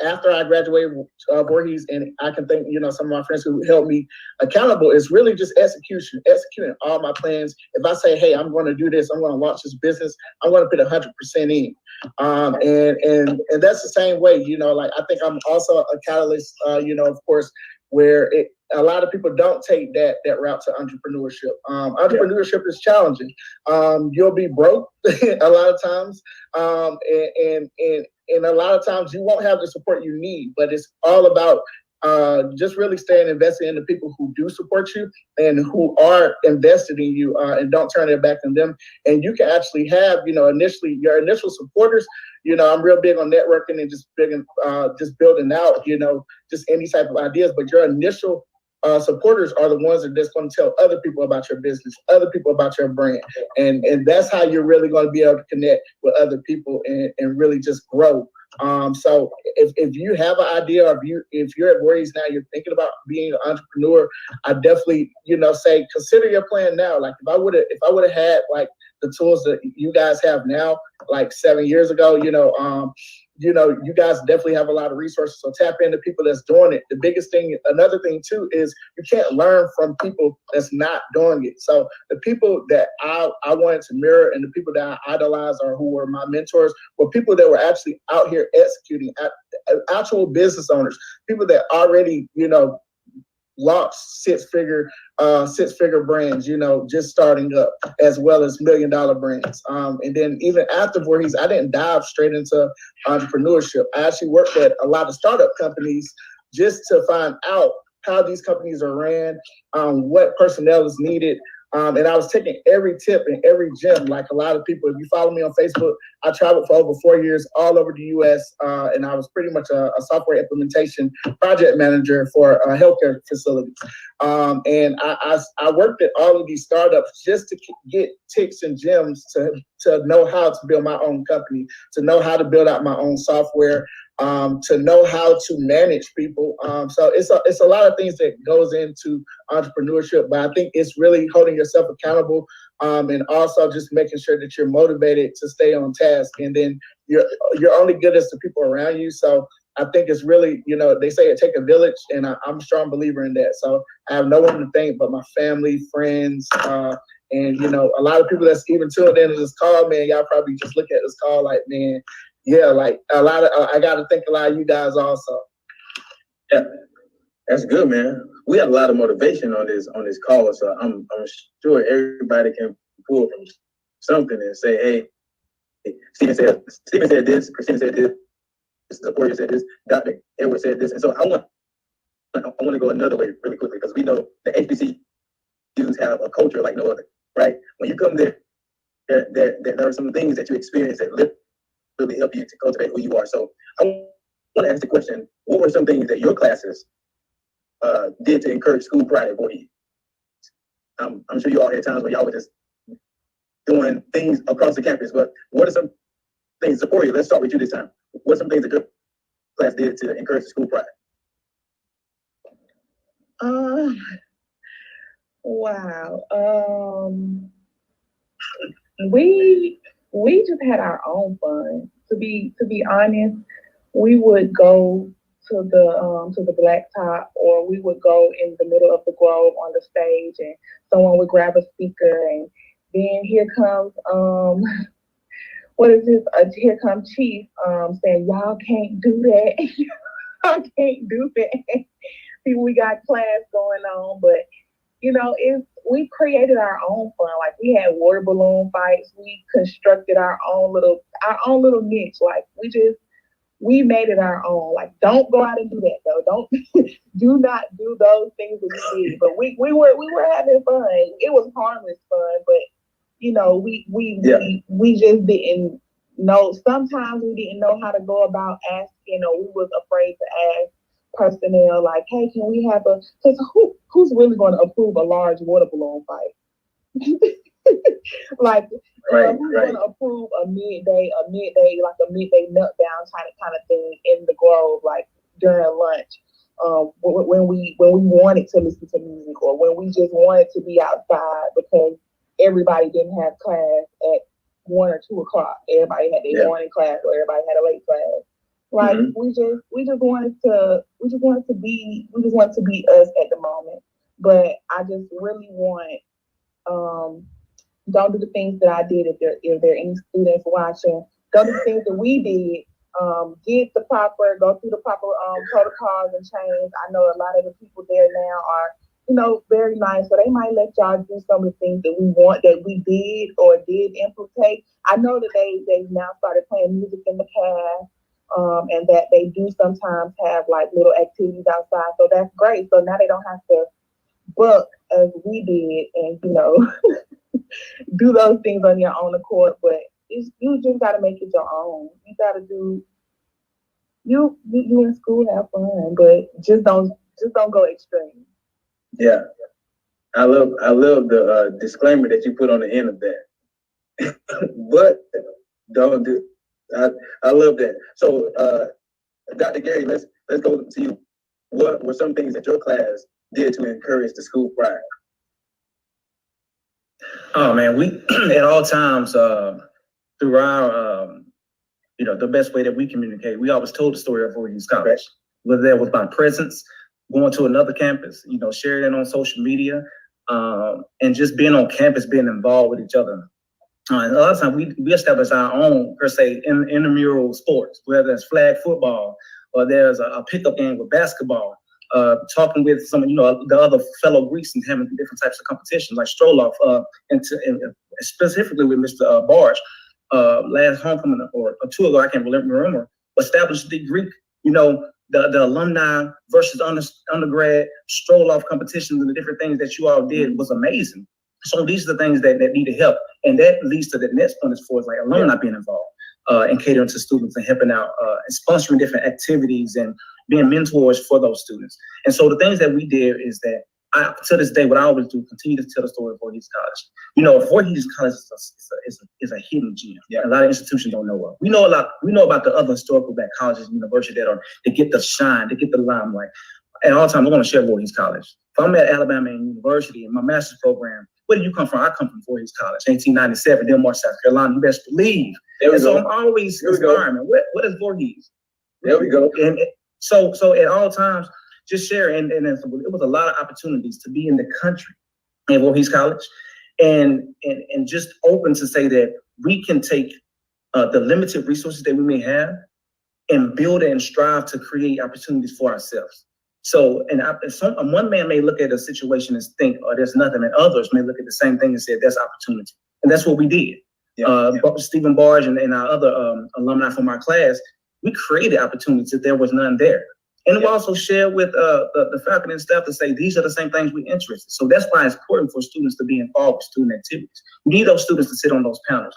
after I graduated Voorhees, and I can thank some of my friends who helped me accountable, is really just executing all my plans. If I say, hey, I'm going to do this, I'm going to launch this business, I'm going to put 100% in. And that's the same way. I think I'm also a catalyst. Of course, where a lot of people don't take that route to entrepreneurship. Entrepreneurship is challenging. You'll be broke a lot of times, and a lot of times you won't have the support you need. But it's all about just really staying invested in the people who do support you and who are invested in you, and don't turn their back on them. And you can actually have, initially your initial supporters. I'm real big on networking and just building out, just any type of ideas. But your initial supporters are the ones that are just going to tell other people about your business, other people about your brand. And that's how you're really going to be able to connect with other people and really just grow. So if you have an idea, or if you're at Voorhees now, you're thinking about being an entrepreneur, I definitely, say, consider your plan now. Like if I would have had like the tools that you guys have now, like 7 years ago, you guys definitely have a lot of resources. So tap into people that's doing it. The biggest thing, another thing too, is you can't learn from people that's not doing it. So the people that I wanted to mirror and the people that I idolize, or who were my mentors, were people that were actually out here executing, actual business owners, people that already, launched six-figure brands, just starting up, as well as $1 million brands. And then even after Voorhees, I didn't dive straight into entrepreneurship. I actually worked at a lot of startup companies just to find out how these companies are ran, what personnel is needed. And I was taking every tip and every gem. Like a lot of people, if you follow me on Facebook, I traveled for over 4 years all over the U.S. And I was pretty much a software implementation project manager for healthcare facilities. And I worked at all of these startups just to get tips and gems to know how to build my own company, to know how to build out my own software. to know how to manage people. So it's a lot of things that goes into entrepreneurship, but I think it's really holding yourself accountable, and also just making sure that you're motivated to stay on task. And then you're only good as the people around you. So I think it's really, they say it take a village, and I'm a strong believer in that. So I have no one to thank but my family, friends, and a lot of people that's even tuned into this call, man. Y'all probably just look at this call like, man, yeah, like a lot of I got to thank a lot of you guys also. Yeah, that's good, man. We have a lot of motivation on this call, so I'm sure everybody can pull from something and say, hey, Stephen said this, Christina said this, Zakori said this, Dr. Edward said this, and so I want to go another way really quickly, because we know the HBCUs have a culture like no other, right? When you come there are some things that you experience that really help you to cultivate who you are. So I want to ask the question: what were some things that your classes did to encourage school pride at Voorhees? I'm sure you all had times where y'all were just doing things across the campus, but what are some things, Zakori, let's start with you this time. What are some things that your class did to encourage the school pride? Wow. We just had our own fun. To be honest, we would go to the blacktop, or we would go in the middle of the grove on the stage, and someone would grab a speaker, and then here comes here comes Chief saying, y'all can't do that. Y'all can't do that. See, we got class going on, but we created our own fun. Like, we had water balloon fights. We constructed our own little niche. Like, we made it our own. Like, don't go out and do that though. Do not do those things that we did. But we were having fun. It was harmless fun, but we just didn't know. Sometimes we didn't know how to go about asking, or we was afraid to ask personnel, like, hey, can we have because who's really going to approve a large water balloon fight? Like, who's going to approve a midday meltdown kind of thing in the grove, like during lunch, when we wanted to listen to music, or when we just wanted to be outside because everybody didn't have class at 1 or 2 o'clock. Everybody had their morning class, or everybody had a late class. Like, we just wanted to be us at the moment. But I just really want, don't do the things that I did if there are any students watching. Don't do the things that we did. Go through the proper protocols and chains. I know a lot of the people there now are, very nice. So they might let y'all do some of the things that we did or did implement. I know that they've now started playing music in the past. And that they do sometimes have like little activities outside. So that's great. So now they don't have to book as we did and, do those things on your own accord. But you just got to make it your own. You got to do, you in school have fun, but just don't go extreme. Yeah. I love the disclaimer that you put on the end of that. But don't do. I love that. So, Dr. Gary, let's go to you. What were some things that your class did to encourage the school pride? Oh man, we at all times through our the best way that we communicate, we always told the story of Voorhees College. Whether that was by presence, going to another campus, sharing it on social media, and just being on campus, being involved with each other. And a lot of times we establish our own, per se, intramural sports, whether it's flag football or there's a pickup game with basketball, talking with some, the other fellow Greeks and having different types of competitions like stroll-off, and specifically with Mr. Barge, last homecoming or 2 ago, I can't remember, established the Greek, the alumni versus undergrad stroll-off competitions and the different things that you all did was amazing. So these are the things that needed help. And that leads to the next point as far as like alumni being involved and catering to students and helping out and sponsoring different activities and being mentors for those students. And so the things that we did is that to this day, what I always do, continue to tell the story of Voorhees College. You know, Voorhees College is a hidden gem. Yeah. A lot of institutions don't know of. We know about the other historical black colleges and universities that get the shine, they get the limelight. At all times, I want to share Voorhees College. If I'm at Alabama University in my master's program, where do you come from? I come from Voorhees College, 1897, Del Mar, South Carolina. You best believe. And so I'm always inspiring. What is Voorhees? There we go. And so at all times, just share. And it was a lot of opportunities to be in the country at Voorhees College, and just open to say that we can take the limited resources that we may have and build and strive to create opportunities for ourselves. So, one man may look at a situation and think, oh, there's nothing, and others may look at the same thing and say, there's opportunity. And that's what we did. Stephen Barge and our other alumni from our class, we created opportunities if there was none there. And we also share with the faculty and staff to say, these are the same things we're interested in. So that's why it's important for students to be involved with student activities. We need those students to sit on those panels,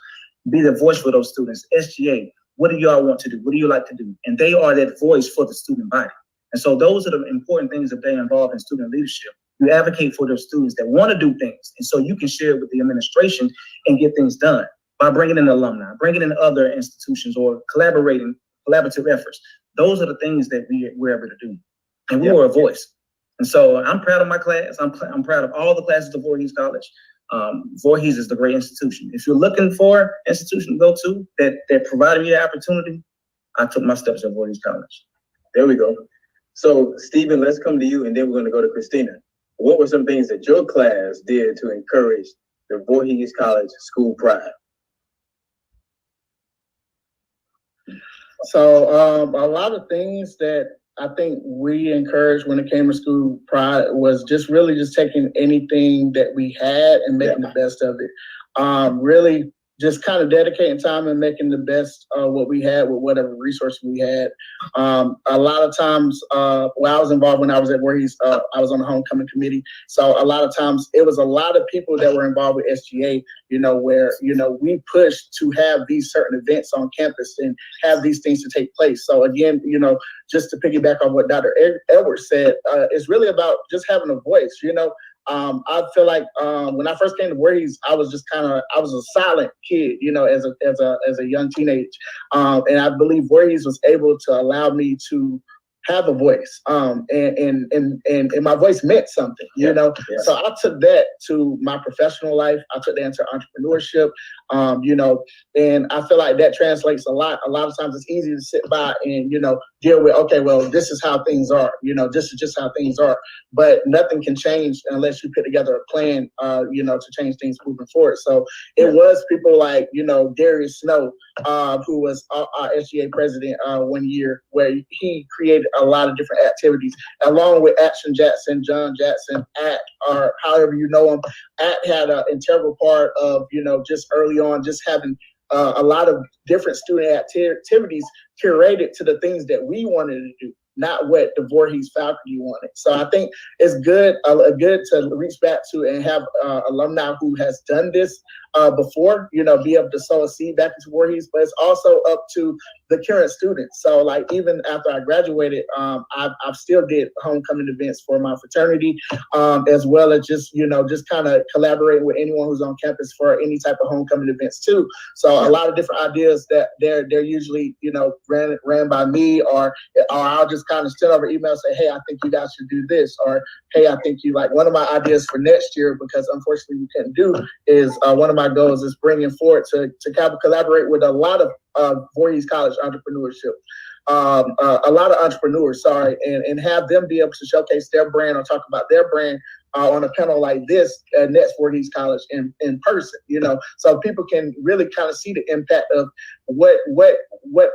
be the voice for those students. SGA, what do y'all want to do? What do you like to do? And they are that voice for the student body. And so those are the important things that they involve in student leadership. You advocate for those students that want to do things. And so you can share with the administration and get things done by bringing in alumni, bringing in other institutions, or collaborative efforts. Those are the things that we're able to do. And we were a voice. And so I'm proud of my class. I'm proud of all the classes of Voorhees College. Voorhees is the great institution. If you're looking for an institution to go to that provided me the opportunity, I took my steps at Voorhees College. There we go. So, Stephen, let's come to you, and then we're going to go to Christina. What were some things that your class did to encourage the Voorhees College school pride? So a lot of things that I think we encouraged when it came to school pride was just really just taking anything that we had and making the best of it. Really just kind of dedicating time and making the best what we had with whatever resource we had. A lot of times, I was involved when I was at Voorhees, I was on the homecoming committee. So a lot of times it was a lot of people that were involved with SGA, where, we pushed to have these certain events on campus and have these things to take place. So again, just to piggyback on what Dr. Edwards said, it's really about just having a voice, I feel like when I first came to Voorhees, I was a silent kid, as a young teenager. And I believe Voorhees was able to allow me to have a voice. And my voice meant something, So I took that to my professional life. I took that into entrepreneurship, and I feel like that translates a lot. A lot of times it's easy to sit by and, deal with, okay, well, this is how things are, this is just how things are. But nothing can change unless you put together a plan, to change things moving forward. So it was people like, Darius Snow, who was our SGA president 1 year, where he created a lot of different activities, along with Action Jackson, John Jackson, ACT, or however you know him. ACT had an integral part of, just early on, just having a lot of different student activities curated to the things that we wanted to do, not what the Voorhees faculty wanted. So I think it's good to reach back to and have alumni who has done this before, be able to sow a seed back into Voorhees, but it's also up to the current students. So like even after I graduated, I've still did homecoming events for my fraternity, as well as just kind of collaborating with anyone who's on campus for any type of homecoming events too. So a lot of different ideas that they're usually, ran by me, or I'll just kind of send over email and say, hey, I think you guys should do this, or hey, I think you like one of my ideas for next year, because unfortunately we couldn't do, is one of my goals is bringing forward to collaborate with a lot of Voorhees College entrepreneurship, a lot of entrepreneurs, and have them be able to showcase their brand or talk about their brand on a panel like this at next Voorhees College in person, so people can really kind of see the impact of what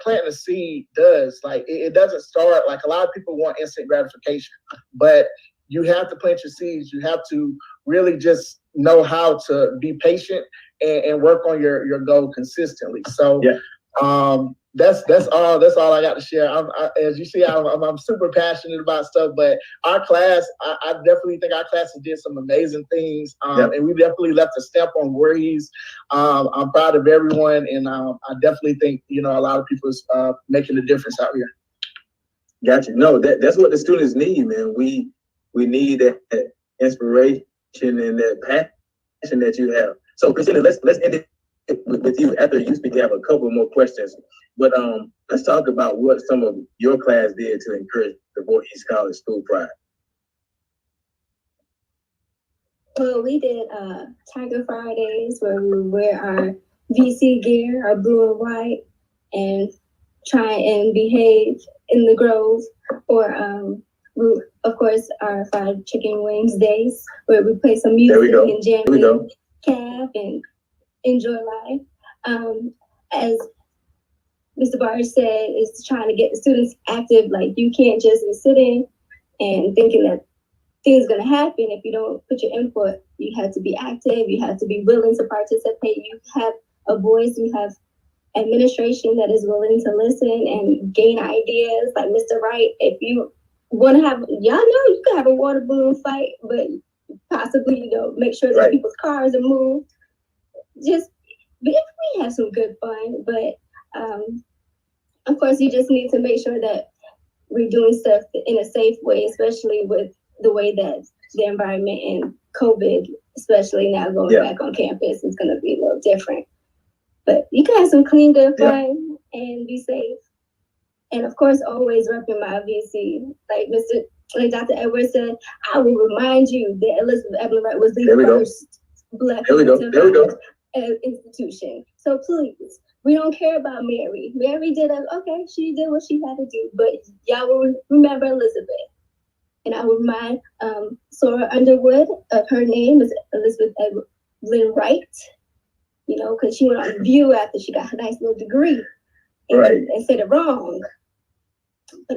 planting a seed does. Like it doesn't start, like a lot of people want instant gratification, but you have to plant your seeds. You have to really just know how to be patient and work on your goal consistently. So that's all I got to share. As you see, I'm super passionate about stuff, but our class, I definitely think our class did some amazing things, and we definitely left a stamp on Voorhees. I'm proud of everyone, and I definitely think a lot of people is making a difference out here. Gotcha. No, that's what the students need, man. We need inspiration and that passion that you have. So Christina, let's end it with you. After you speak, I have a couple more questions. But let's talk about what some of your class did to encourage the Voorhees College School Pride. Well, we did Tiger Fridays where we wear our VC gear, our blue and white, and try and behave in the Grove. Or we, of course, our fried chicken wings days where we play some music and jam in cab and enjoy life. As Mr. Barge said, is trying to get the students active. Like, you can't just be sitting and thinking that things going to happen if you don't put your input. You have to be active. You have to be willing to participate. You have a voice. You have administration that is willing to listen and gain ideas. Like Mr. Wright, if you want to have, y'all know you can have a water balloon fight, but possibly, make sure that people's cars are moved. Just, we have some good fun, but of course, you just need to make sure that we're doing stuff in a safe way, especially with the way that the environment and COVID, especially now going back on campus, is going to be a little different. But you can have some clean, good fun and be safe. And of course, always repping my VC. Like Dr. Edwards said, I will remind you that Elizabeth Evelyn Wright was the first Black institution. So please, we don't care about Mary. Mary did she did what she had to do, but y'all will remember Elizabeth. And I will remind Sora Underwood of her name is Elizabeth Evelyn Wright, because she went on View after she got her nice little degree and said it wrong.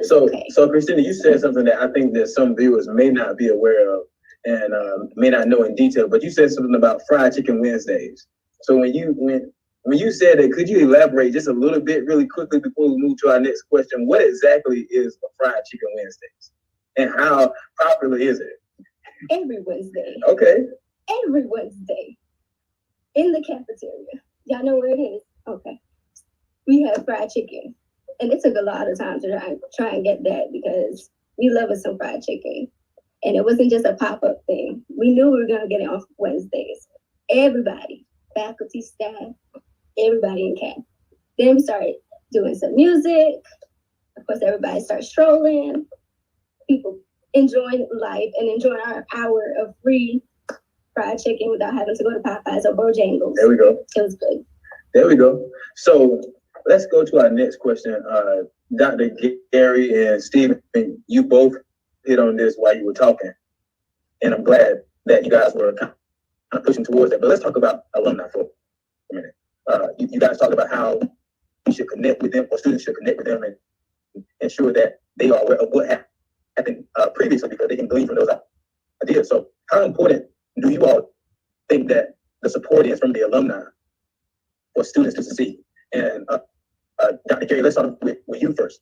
So Christina, you said something that I think that some viewers may not be aware of and may not know in detail, but you said something about Fried Chicken Wednesdays. So when you said that, could you elaborate just a little bit really quickly before we move to our next question? What exactly is a Fried Chicken Wednesdays? And how popular is it? Every Wednesday. Okay. Every Wednesday. In the cafeteria. Y'all know where it is? Okay. We have fried chicken. And it took a lot of time to try and get that because we love us some fried chicken. And it wasn't just a pop-up thing. We knew we were going to get it on Wednesdays. Everybody, faculty, staff, everybody in camp. Then we started doing some music. Of course, everybody started strolling. People enjoying life and enjoying our hour of free fried chicken without having to go to Popeyes or Bojangles. There we go. It was good. There we go. So let's go to our next question. Dr. Gary and Stephen, you both hit on this while you were talking. And I'm glad that you guys were kind of pushing towards that. But let's talk about alumni for a minute. You guys talked about how we should connect with them, or students should connect with them and ensure that they are aware of what happened previously because they can glean from those ideas. So how important do you all think that the support is from the alumni for students to succeed? And Dr. Gary, let's start with you first.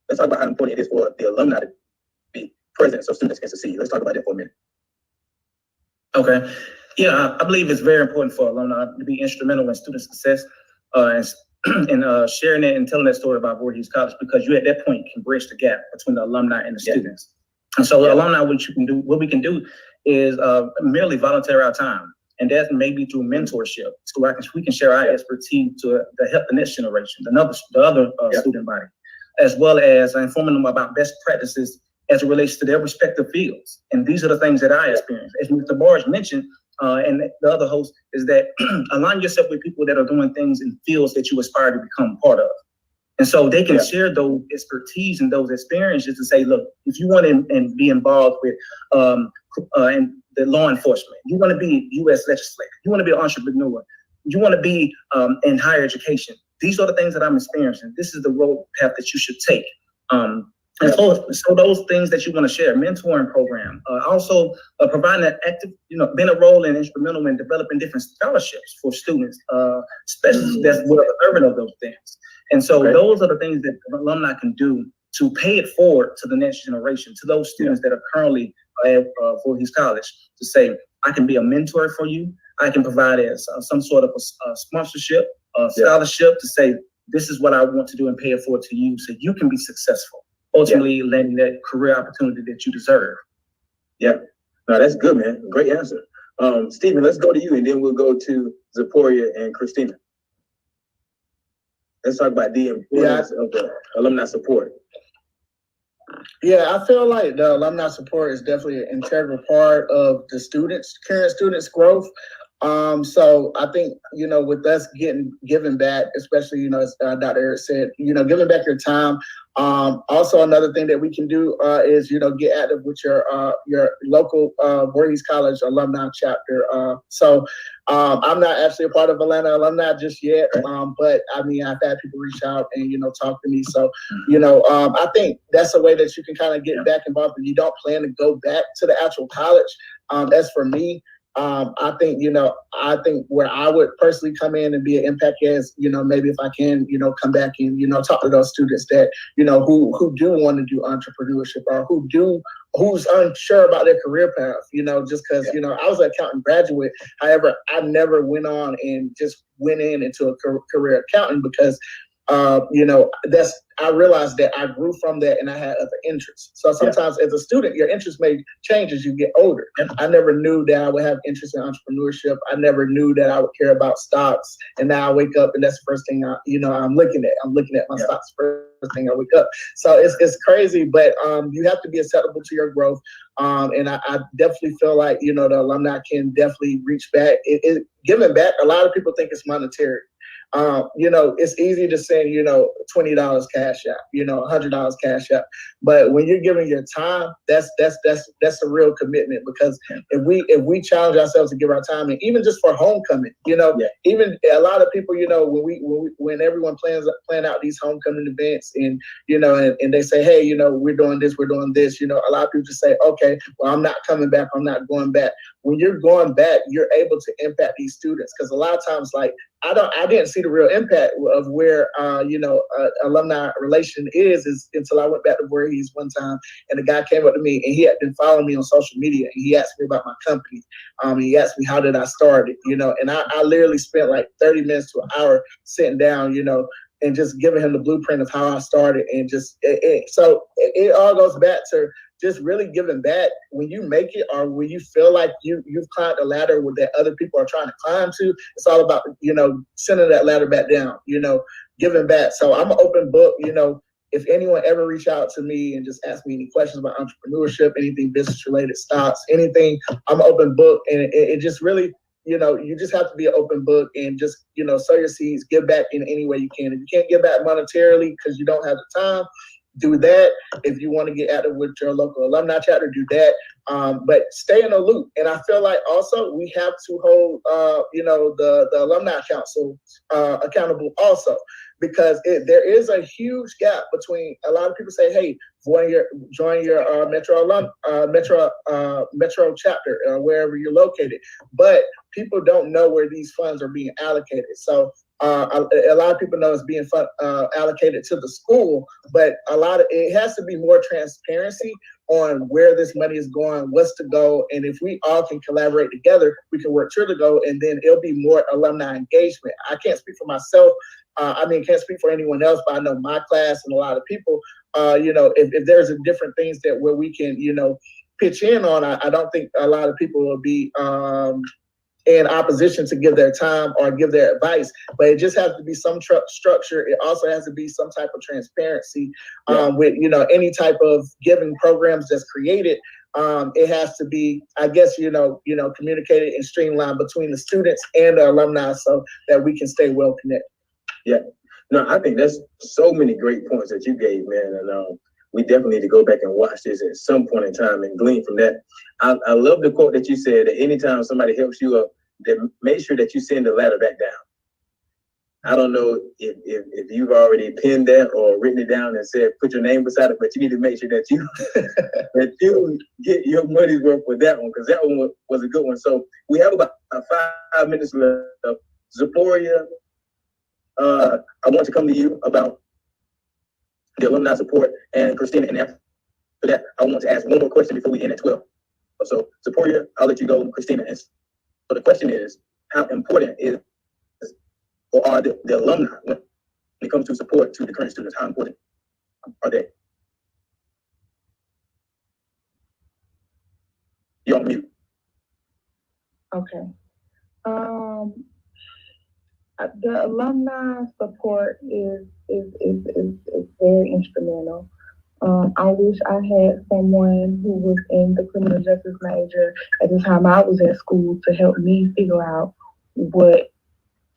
Let's talk about how important it is for the alumni to be present so students can succeed. Let's talk about that for a minute. Okay. Yeah, I believe it's very important for alumni to be instrumental in student success and sharing it and telling that story about Voorhees College, because you at that point can bridge the gap between the alumni and the students. And so alumni, what we can do is merely volunteer our time. And that may be through mentorship. So we can share our expertise to help the next generation, the other student body, as well as informing them about best practices as it relates to their respective fields. And these are the things that I experienced. As Mr. Barge mentioned, and the other host, is that align yourself with people that are doing things in fields that you aspire to become part of. And so they can share those expertise and those experiences to say, look, if you want to be involved with in the law enforcement, you want to be U.S. legislator, you want to be an entrepreneur, you want to be in higher education. These are the things that I'm experiencing. This is the road path that you should take. And so those things that you want to share, mentoring program, also providing that active, being a role and instrumental in developing different scholarships for students, especially that's what observant of those things. And so those are the things that alumni can do to pay it forward to the next generation, to those students that are currently at Voorhees College, to say, I can be a mentor for you. I can provide some sort of a sponsorship, scholarship to say, this is what I want to do and pay it forward to you so you can be successful, ultimately landing that career opportunity that you deserve. Yeah. No, that's good, man. Great answer. Stephen, let's go to you, and then we'll go to Zaporia and Christina. Let's talk about the importance of the alumni support. Yeah, I feel like the alumni support is definitely an integral part of the current students' growth. So I think, with us giving back, especially, as Dr. Eric said, giving back your time. Also another thing that we can do is, get active with your local Voorhees College alumni chapter. I'm not actually a part of Atlanta Alumni just yet, but I mean, I've had people reach out and, talk to me. So, I think that's a way that you can kind of get back involved if you don't plan to go back to the actual college. As for me, I think where I would personally come in and be an impact is, maybe if I can, come back and, talk to those students that, who do want to do entrepreneurship or who's unsure about their career path, just because, I was an accountant graduate. However, I never went on and just went into a career accountant because, I realized that I grew from that and I had other interests. So sometimes as a student, your interest may change as you get older. I never knew that I would have interest in entrepreneurship. I never knew that I would care about stocks. And now I wake up and that's the first thing I'm looking at. I'm looking at my stocks first thing I wake up. So it's crazy, but you have to be acceptable to your growth. And I definitely feel like, the alumni can definitely reach back. Giving back, a lot of people think it's monetary. It's easy to send, $20 cash out, $100 cash out. But when you're giving your time, that's a real commitment because if we challenge ourselves to give our time, and even just for homecoming, even a lot of people, when everyone plan out these homecoming events and, and they say, hey, we're doing this, a lot of people just say, okay, well, I'm not coming back. I'm not going back. When you're going back, you're able to impact these students. Because a lot of times, like, I didn't see the real impact of where, alumni relation is until I went back to Voorhees one time and the guy came up to me and he had been following me on social media and he asked me about my company. He asked me, how did I start it? And I literally spent like 30 minutes to an hour sitting down, and just giving him the blueprint of how I started. And just, so it all goes back to just really giving back when you make it or when you feel like you've climbed a ladder that other people are trying to climb to. It's all about, sending that ladder back down, giving back. So I'm an open book, if anyone ever reach out to me and just ask me any questions about entrepreneurship, anything business related, stocks, anything, I'm an open book. And it just really, you just have to be an open book and just, sow your seeds, give back in any way you can. If you can't give back monetarily because you don't have the time, do that. If you want to get active with your local alumni chapter, do that. But stay in the loop. And I feel like also we have to hold, the alumni council accountable also, because there is a huge gap between a lot of people say, hey, join your metro chapter wherever you're located. But people don't know where these funds are being allocated. So a lot of people know it's being allocated to the school, but it has to be more transparency on where this money is going, what's to go, and if we all can collaborate together, we can work to the goal, and then it'll be more alumni engagement. I can't speak for myself. Can't speak for anyone else, but I know my class and a lot of people. If there's a different things where we can, pitch in on, I don't think a lot of people will be in opposition to give their time or give their advice, but it just has to be some structure. It also has to be some type of transparency with, any type of giving programs that's created. It has to be, I guess, communicated and streamlined between the students and the alumni so that we can stay well connected. Yeah, no, I think that's so many great points that you gave, man. And we definitely need to go back and watch this at some point in time and glean from that. I love the quote that you said that anytime somebody helps you up, then make sure that you send the ladder back down. I don't know if you've already pinned that or written it down and said, put your name beside it, but you need to make sure that you that you get your money's worth with that one, because that one was a good one. So we have about 5 minutes left. Zaporia, I want to come to you about the alumni support, and Christina, and after that, I want to ask one more question before we end at 12. So, Zaporia, I'll let you go, Christina. So the question is, how important is or are the alumni when it comes to support to the current students? How important are they? You're on mute. Okay. The alumni support is very instrumental. I wish I had someone who was in the criminal justice major at the time I was in school to help me figure out what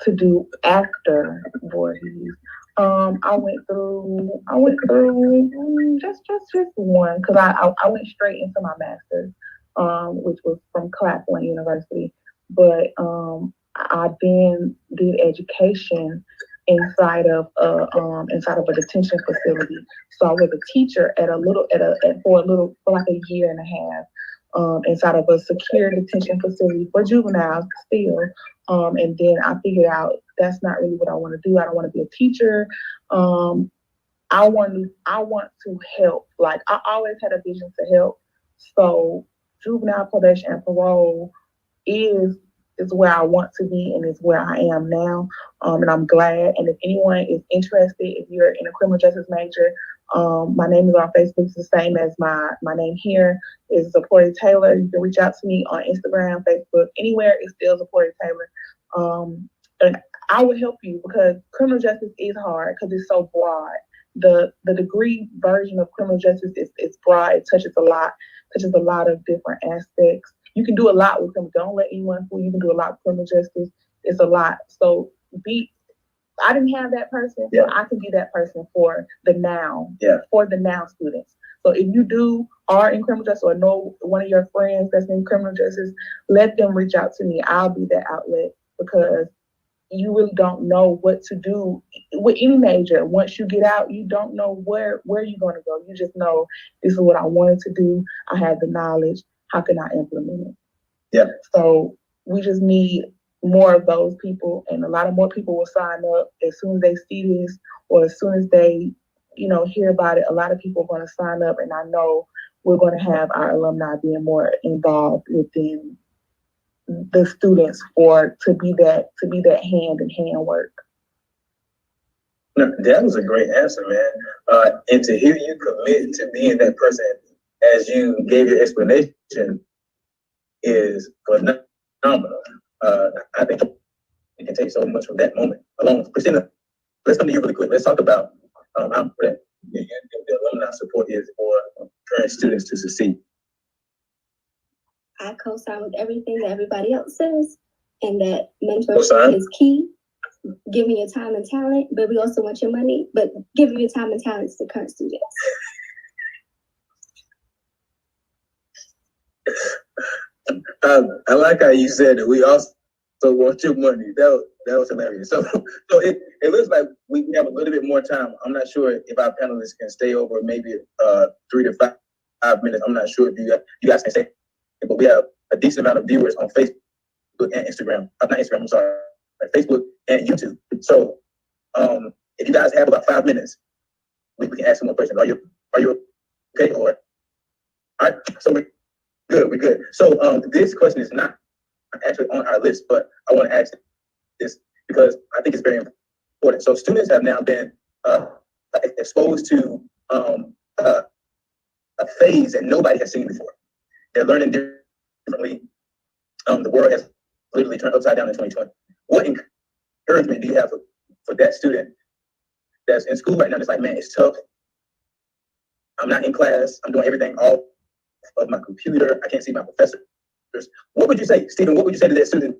to do after Voorhees. I went through just one because I went straight into my master's, which was from Claflin University. But I then did education inside of a detention facility. So I was a teacher for like a year and a half inside of a secure detention facility for juveniles still. And then I figured out that's not really what I want to do. I don't want to be a teacher. I want to help. Like I always had a vision to help. So juvenile probation and parole is where I want to be and is where I am now. And I'm glad. And if anyone is interested, if you're in a criminal justice major, my name is on Facebook. It's the same as my name here is Zakori Taylor. You can reach out to me on Instagram, Facebook, anywhere. It's still Zakori Taylor. And I would help you because criminal justice is hard because it's so broad. The degree version of criminal justice is broad. It touches a lot of different aspects. You can do a lot with them. Don't let anyone fool you. You can do a lot with criminal justice. It's a lot. So I didn't have that person, so I can be that person for the now, for the now students. So if you are in criminal justice or know one of your friends that's in criminal justice, let them reach out to me. I'll be that outlet because you really don't know what to do with any major. Once you get out, you don't know where you're going to go. You just know this is what I wanted to do. I have the knowledge. How can I implement it? Yeah. So we just need more of those people, and a lot of more people will sign up as soon as they see this or as soon as they, hear about it. A lot of people are going to sign up, and I know we're going to have our alumni being more involved within the students to be that hand in hand work. No, that was a great answer, man. And to hear you commit to being that person as you gave your explanation is phenomenal. I think you can take so much from that moment alone. Christina, let's come to you really quick. Let's talk about how important the alumni support is for current students to succeed. I co-sign with everything that everybody else says, and that mentorship is key. Giving your time and talent, but we also want your money, but giving your time and talent to current students. I like how you said that we also want your money. That was hilarious. So it looks like we have a little bit more time. I'm not sure if our panelists can stay over maybe 3 to 5 minutes. I'm not sure if you guys can stay, but we have a decent amount of viewers on Facebook and Instagram. Not Instagram, I'm sorry, Facebook and YouTube. So if you guys have about 5 minutes, we can ask some more questions. Are you okay? Or all right, so we're good. So this question is not actually on our list, but I want to ask this because I think it's very important. So students have now been exposed to a phase that nobody has seen before. They're learning differently. The world has literally turned upside down in 2020. What encouragement do you have for that student that's in school right now? It's like, man, it's tough. I'm not in class. I'm doing everything off of my computer. I can't see my professors. What would you say, Stephen? What would you say to that student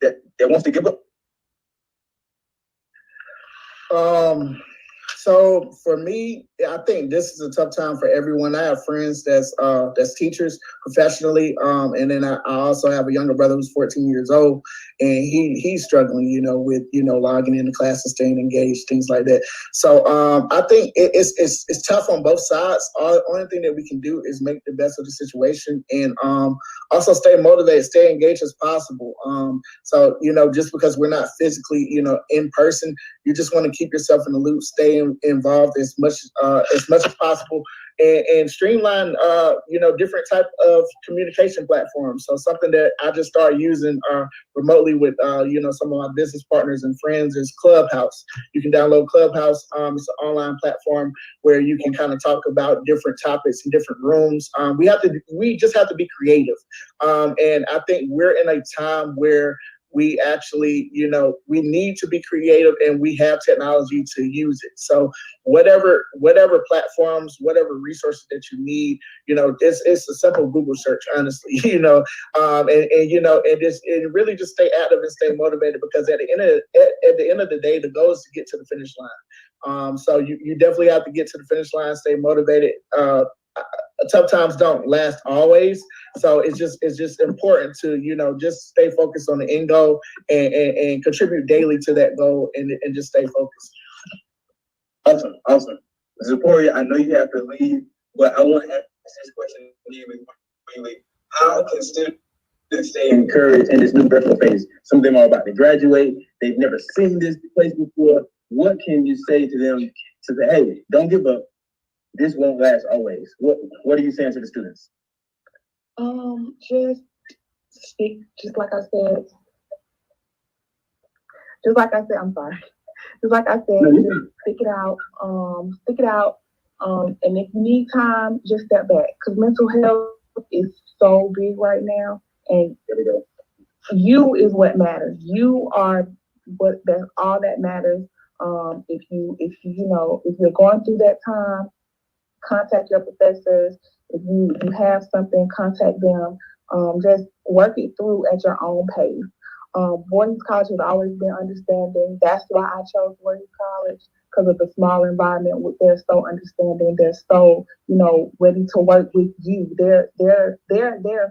that wants to give up? So for me, I think this is a tough time for everyone. I have friends that's teachers professionally, and then I also have a younger brother who's 14 years old, and he's struggling, with logging into class and staying engaged, things like that. So I think it's tough on both sides. The only thing that we can do is make the best of the situation, and also stay motivated, stay engaged as possible. So just because we're not physically in person You just want to keep yourself in the loop, stay involved as much as possible, and streamline different type of communication platforms. So something that I just started using remotely with some of my business partners and friends is Clubhouse. You can download Clubhouse. It's an online platform where you can kind of talk about different topics in different rooms. We just have to be creative, and I think we're in a time where we actually, we need to be creative, and we have technology to use it. So whatever platforms, whatever resources that you need, it's a simple Google search, honestly, and really just stay active and stay motivated, because at the end of the day, the goal is to get to the finish line. So you definitely have to get to the finish line, stay motivated. Tough times don't last always. So it's just important to, just stay focused on the end goal and contribute daily to that goal and just stay focused. Awesome. Zakori, I know you have to leave, but I want to ask this question to you. How can students stay encouraged in this new virtual phase? Some of them are about to graduate. They've never seen this place before. What can you say to them to say, hey, don't give up. This won't last always. What are you saying to the students? Just speak, just like I said, I'm sorry. Just like I said, stick it out, and if you need time, just step back, because mental health is so big right now, and you is what matters. You are that's all that matters. If you're going through that time, contact your professors. If you have something, contact them. Just work it through at your own pace. Voorhees College has always been understanding. That's why I chose Voorhees College, because of the small environment. They're so understanding. They're so, ready to work with you. They're there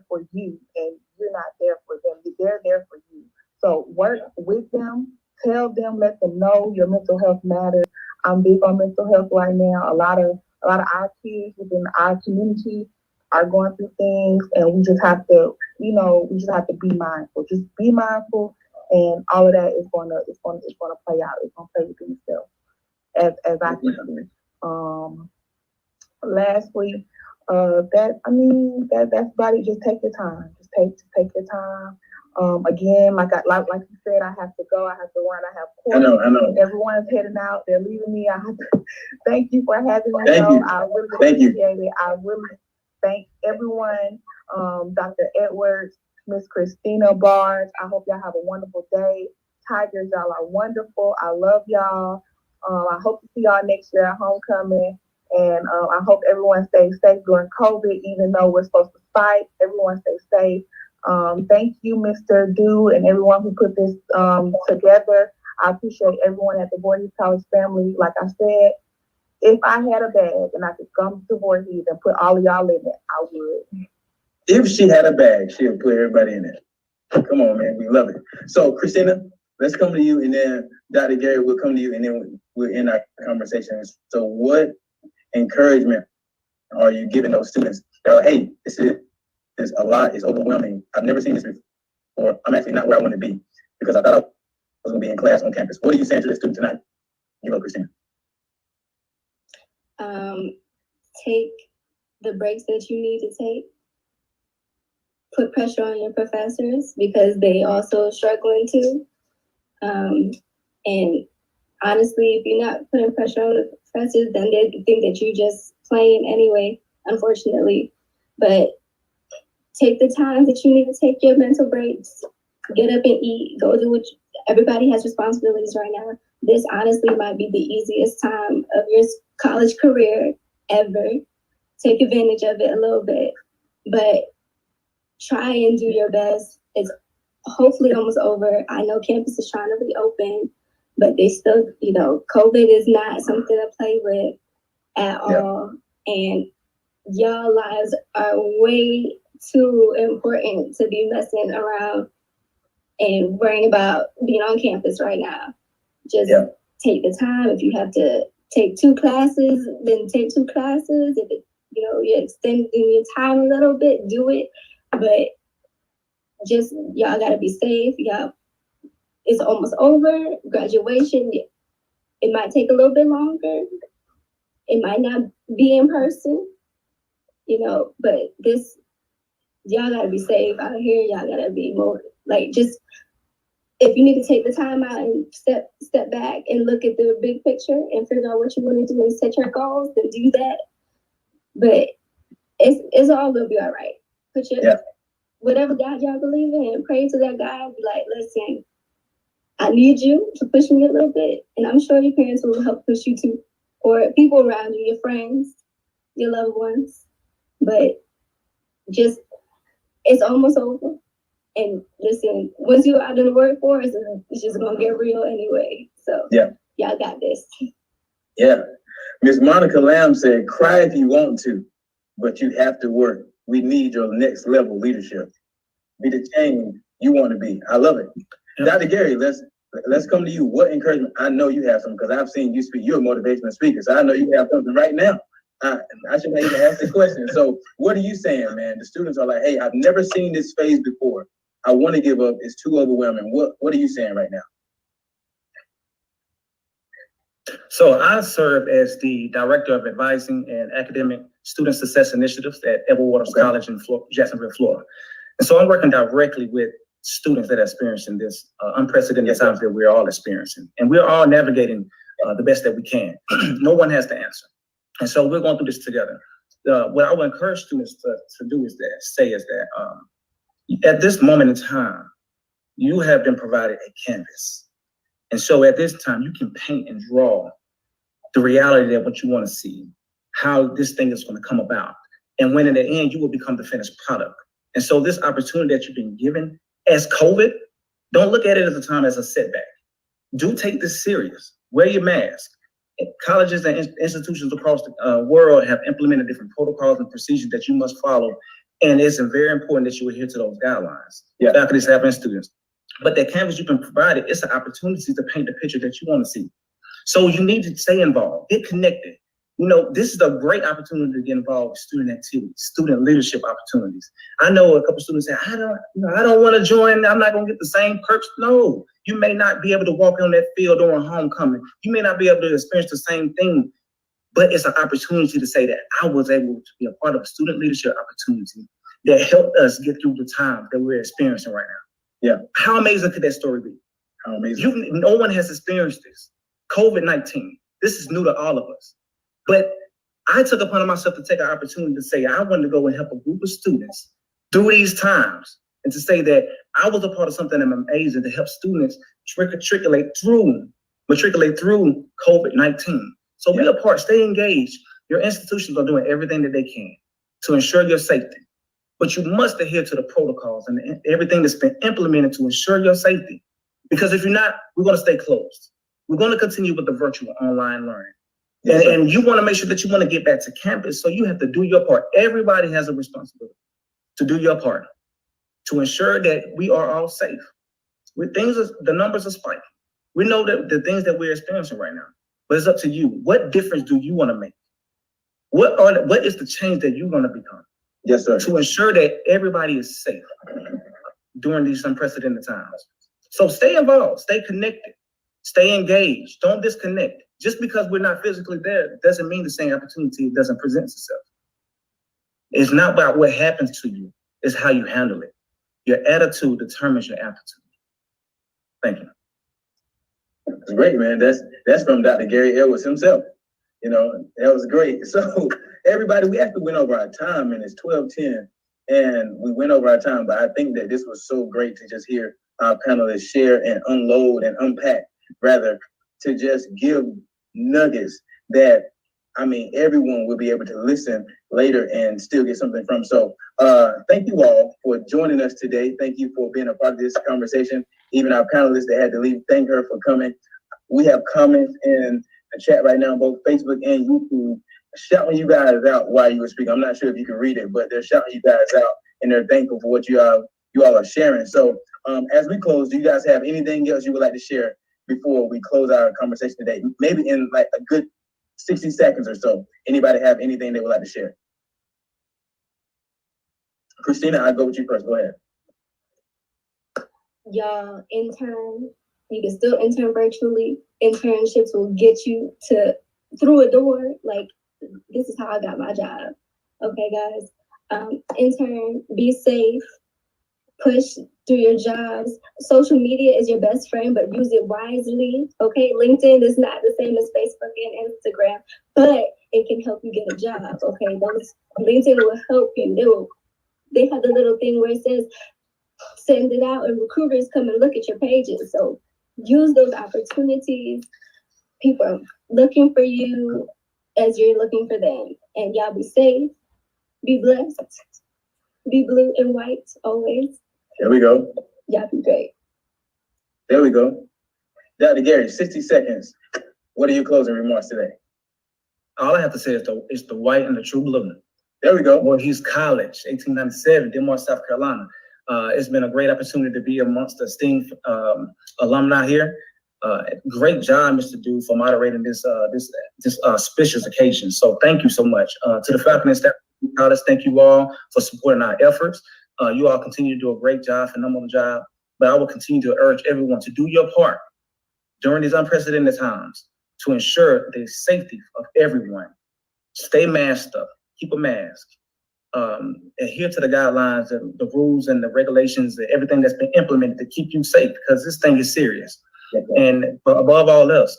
for you, and you're not there for them. They're there for you. So work with them. Tell them, let them know your mental health matters. I'm big on mental health right now. A lot of our kids within our community are going through things, and we just have to, be mindful. Just be mindful, and all of that is gonna play out. It's gonna play within itself, as I can see. Lastly, that's about it. Just take your time. Just take your time. Again, like you said, I have to go. I have to run. I have court. I know. Everyone's heading out. They're leaving me. I have to thank you for having me. I really appreciate it. I really thank everyone. Dr. Edwards, Miss Christina, Barge. I hope y'all have a wonderful day. Tigers, y'all are wonderful. I love y'all. I hope to see y'all next year at homecoming. And I hope everyone stays safe during COVID, even though we're supposed to fight. Everyone stay safe. Thank you, Mr. Du, and everyone who put this together. I appreciate everyone at the Voorhees College family. Like I said, if I had a bag and I could come to Voorhees and put all of y'all in it, I would. If she had a bag, she would put everybody in it. Come on, man. We love it. So, Christina, let's come to you, and then Dr. Gary will come to you, and then we'll end our conversation. So what encouragement are you giving those students? Hey, this is a lot. It's overwhelming. I've never seen this before. I'm actually not where I want to be, because I thought I was going to be in class on campus. What are you saying to the student tonight? Christina. Take the breaks that you need to take. Put pressure on your professors, because they also struggling too. And honestly, if you're not putting pressure on the professors, then they think that you're just playing anyway, unfortunately. But take the time that you need to take your mental breaks. Get up and eat. Go do everybody has responsibilities right now. This honestly might be the easiest time of your college career ever. Take advantage of it a little bit, but try and do your best. It's hopefully almost over. I know campus is trying to reopen, but they still, COVID is not something to play with at all. And y'all lives are way too important to be messing around and worrying about being on campus right now. Just take the time. If you have to take 2 classes, then take 2 classes. If it, you're extending your time a little bit, do it. But just, y'all gotta be safe. Y'all, it's almost over. Graduation, it might take a little bit longer. It might not be in person, but y'all gotta be safe out here. Y'all gotta be more, like, just, if you need to take the time out and step back and look at the big picture and figure out what you want to do and set your goals, then do that. But it's all gonna be all right. Put your whatever God y'all believe in, and pray to that God. Be like, listen, I need you to push me a little bit, and I'm sure your parents will help push you too, or people around you, your friends, your loved ones. But just, it's almost over. And listen, once you're out in the workforce, it's just gonna get real anyway. So y'all got this. Yeah. Miss Monica Lamb said, cry if you want to, but you have to work. We need your next level leadership. Be the change you want to be. I love it. Dr. Gary, let's come to you. What encouragement? I know you have some, because I've seen you speak. You're a motivational speaker, so I know you have something right now. I should not even ask the question. So what are you saying, man? The students are like, hey, I've never seen this phase before. I want to give up. It's too overwhelming. What are you saying right now? So I serve as the Director of Advising and Academic Student Success Initiatives at Edward Waters College in Jacksonville, Florida. And so I'm working directly with students that are experiencing this unprecedented times that we're all experiencing. And we're all navigating the best that we can. No one has the answer. And so we're going through this together. What I would encourage students to do is that at this moment in time, you have been provided a canvas. And so at this time, you can paint and draw the reality of what you want to see, how this thing is going to come about. And when in the end, you will become the finished product. And so this opportunity that you've been given as COVID, don't look at it at the time as a setback. Do take this serious. Wear your mask. Colleges and institutions across the world have implemented different protocols and procedures that you must follow. And it's very important that you adhere to those guidelines. Faculty, staff, and students. But that canvas you've been provided, it's an opportunity to paint the picture that you want to see. So you need to stay involved, get connected. This is a great opportunity to get involved with student activities, student leadership opportunities. I know a couple students say, I don't want to join. I'm not going to get the same perks. No, you may not be able to walk on that field during homecoming. You may not be able to experience the same thing, but it's an opportunity to say that I was able to be a part of a student leadership opportunity that helped us get through the time that we're experiencing right now. Yeah. How amazing could that story be? How amazing. No one has experienced this. COVID-19. This is new to all of us. But I took upon myself to take an opportunity to say I wanted to go and help a group of students through these times, and to say that I was a part of something amazing to help students matriculate through COVID-19. So be a part, stay engaged. Your institutions are doing everything that they can to ensure your safety. But you must adhere to the protocols and everything that's been implemented to ensure your safety. Because if you're not, we're going to stay closed. We're going to continue with the virtual online learning. And you want to make sure that you want to get back to campus, so you have to do your part. Everybody has a responsibility to do your part to ensure that we are all safe. The numbers are spiking. We know that the things that we're experiencing right now, but it's up to you. What difference do you want to make? What is the change that you're going to become? Yes, sir. To ensure that everybody is safe during these unprecedented times. So stay involved, stay connected, stay engaged. Don't disconnect. Just because we're not physically there doesn't mean the same opportunity doesn't present itself. It's not about what happens to you, it's how you handle it. Your attitude determines your aptitude. Thank you. That's great, man. That's from Dr. Gary Edwards himself. That was great. So everybody, we actually went over our time, and it's 12:10, and we went over our time, but I think that this was so great to just hear our panelists share and unload and unpack, rather, to just give nuggets that, everyone will be able to listen later and still get something from. So thank you all for joining us today. Thank you for being a part of this conversation. Even our panelists that had to leave, thank her for coming. We have comments in the chat right now on both Facebook and YouTube shouting you guys out while you were speaking. I'm not sure if you can read it, but they're shouting you guys out, and they're thankful for what you all are sharing. So as we close, do you guys have anything else you would like to share before we close our conversation today? Maybe in like a good 60 seconds or so. Anybody have anything they would like to share? Christina, I'll go with you first. Go ahead. Y'all intern, You can still intern virtually. Internships will get you through a door. Like, this is how I got my job. Okay, guys. Intern, be safe, push through your jobs. Social media is your best friend, but use it wisely. Okay, LinkedIn is not the same as Facebook and Instagram, but it can help you get a job. Okay, those LinkedIn will help you. They have the little thing where it says send it out, and recruiters come and look at your pages. So use those opportunities. People are looking for you as you're looking for them, and y'all be safe, be blessed, be blue and white always. There we go. Y'all be great. There we go. Dr. Gary, 60 seconds. What are your closing remarks today? All I have to say is the white and the true blue. There we go. Voorhees College, 1897, Denmark, South Carolina. It's been a great opportunity to be amongst the esteemed alumni here. Great job, Mr. Dew, for moderating this auspicious occasion. So thank you so much. To the faculty and staff of college, thank you all for supporting our efforts. You all continue to do a great job, phenomenal job. But I will continue to urge everyone to do your part during these unprecedented times to ensure the safety of everyone. Stay masked up, keep a mask, adhere to the guidelines and the rules and the regulations and everything that's been implemented to keep you safe, because this thing is serious. But above all else,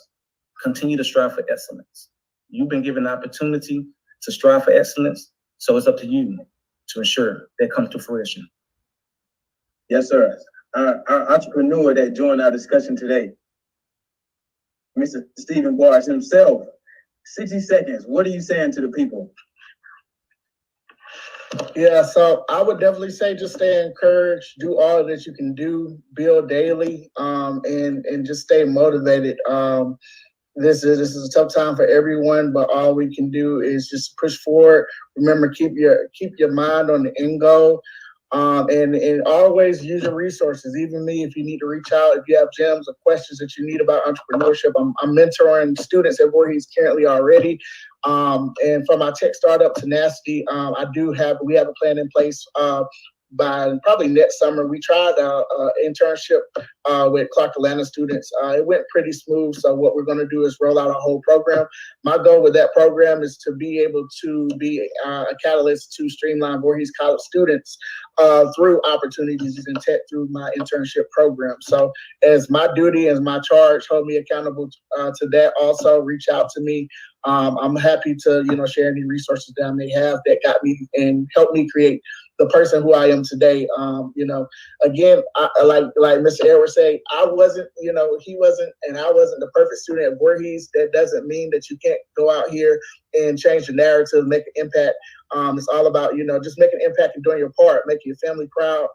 continue to strive for excellence. You've been given the opportunity to strive for excellence, so it's up to you to ensure that comes to fruition. Yes, sir. Our entrepreneur that joined our discussion today, Mr. Stephen Barge himself. 60 seconds. What are you saying to the people? Yeah, so I would definitely say just stay encouraged, do all that you can do, build daily, and just stay motivated. This is a tough time for everyone, but all we can do is just push forward. Remember, keep your mind on the end goal. And always use your resources. Even me, if you need to reach out, if you have gems or questions that you need about entrepreneurship, I'm mentoring students at Voorhees currently already. And from our tech startup tenacity, we have a plan in place. By probably next summer, we tried an internship with Clark Atlanta students. It went pretty smooth. So what we're going to do is roll out a whole program. My goal with that program is to be able to be a catalyst to streamline Voorhees College students through opportunities in tech through my internship program. So as my duty, as my charge, hold me accountable to that. Also reach out to me. I'm happy to, share any resources that I may have that got me and helped me create the person who I am today. Again, like Mr. Edwards say, I wasn't, he wasn't, and I wasn't the perfect student at Voorhees. That doesn't mean that you can't go out here and change the narrative, make an impact. It's all about, just making an impact and doing your part, making your family proud,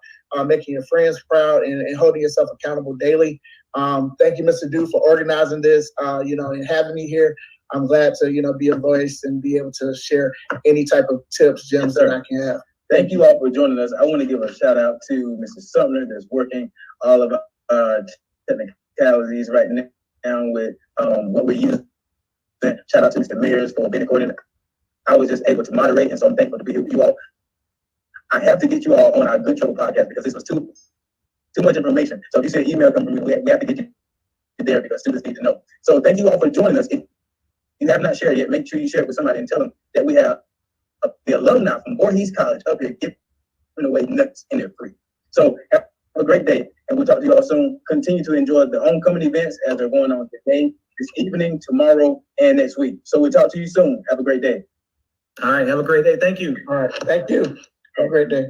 making your friends proud, and holding yourself accountable daily. Thank you, Mr. Dew, for organizing this, and having me here. I'm glad to, be a voice and be able to share any type of tips, gems that I can have. Thank you all for joining us. I want to give a shout out to Mr. Sumner that's working all of our technicalities right now with what we're using. Shout out to Mr. Mears for being a coordinator. I was just able to moderate, and so I'm thankful to be here with you all. I have to get you all on our Good Trouble podcast because this was too much information. So if you see an email come from me, we have to get you there because students need to know. So thank you all for joining us. If you have not shared yet, make sure you share it with somebody and tell them that we have the alumni from Voorhees College up here giving away nuts, and they're free. So have a great day, and we'll talk to you all soon. Continue to enjoy the homecoming events as they're going on today, this evening, tomorrow, and next week. So we'll talk to you soon. Have a great day. All right, have a great day. Thank you. All right, thank you. Have a great day.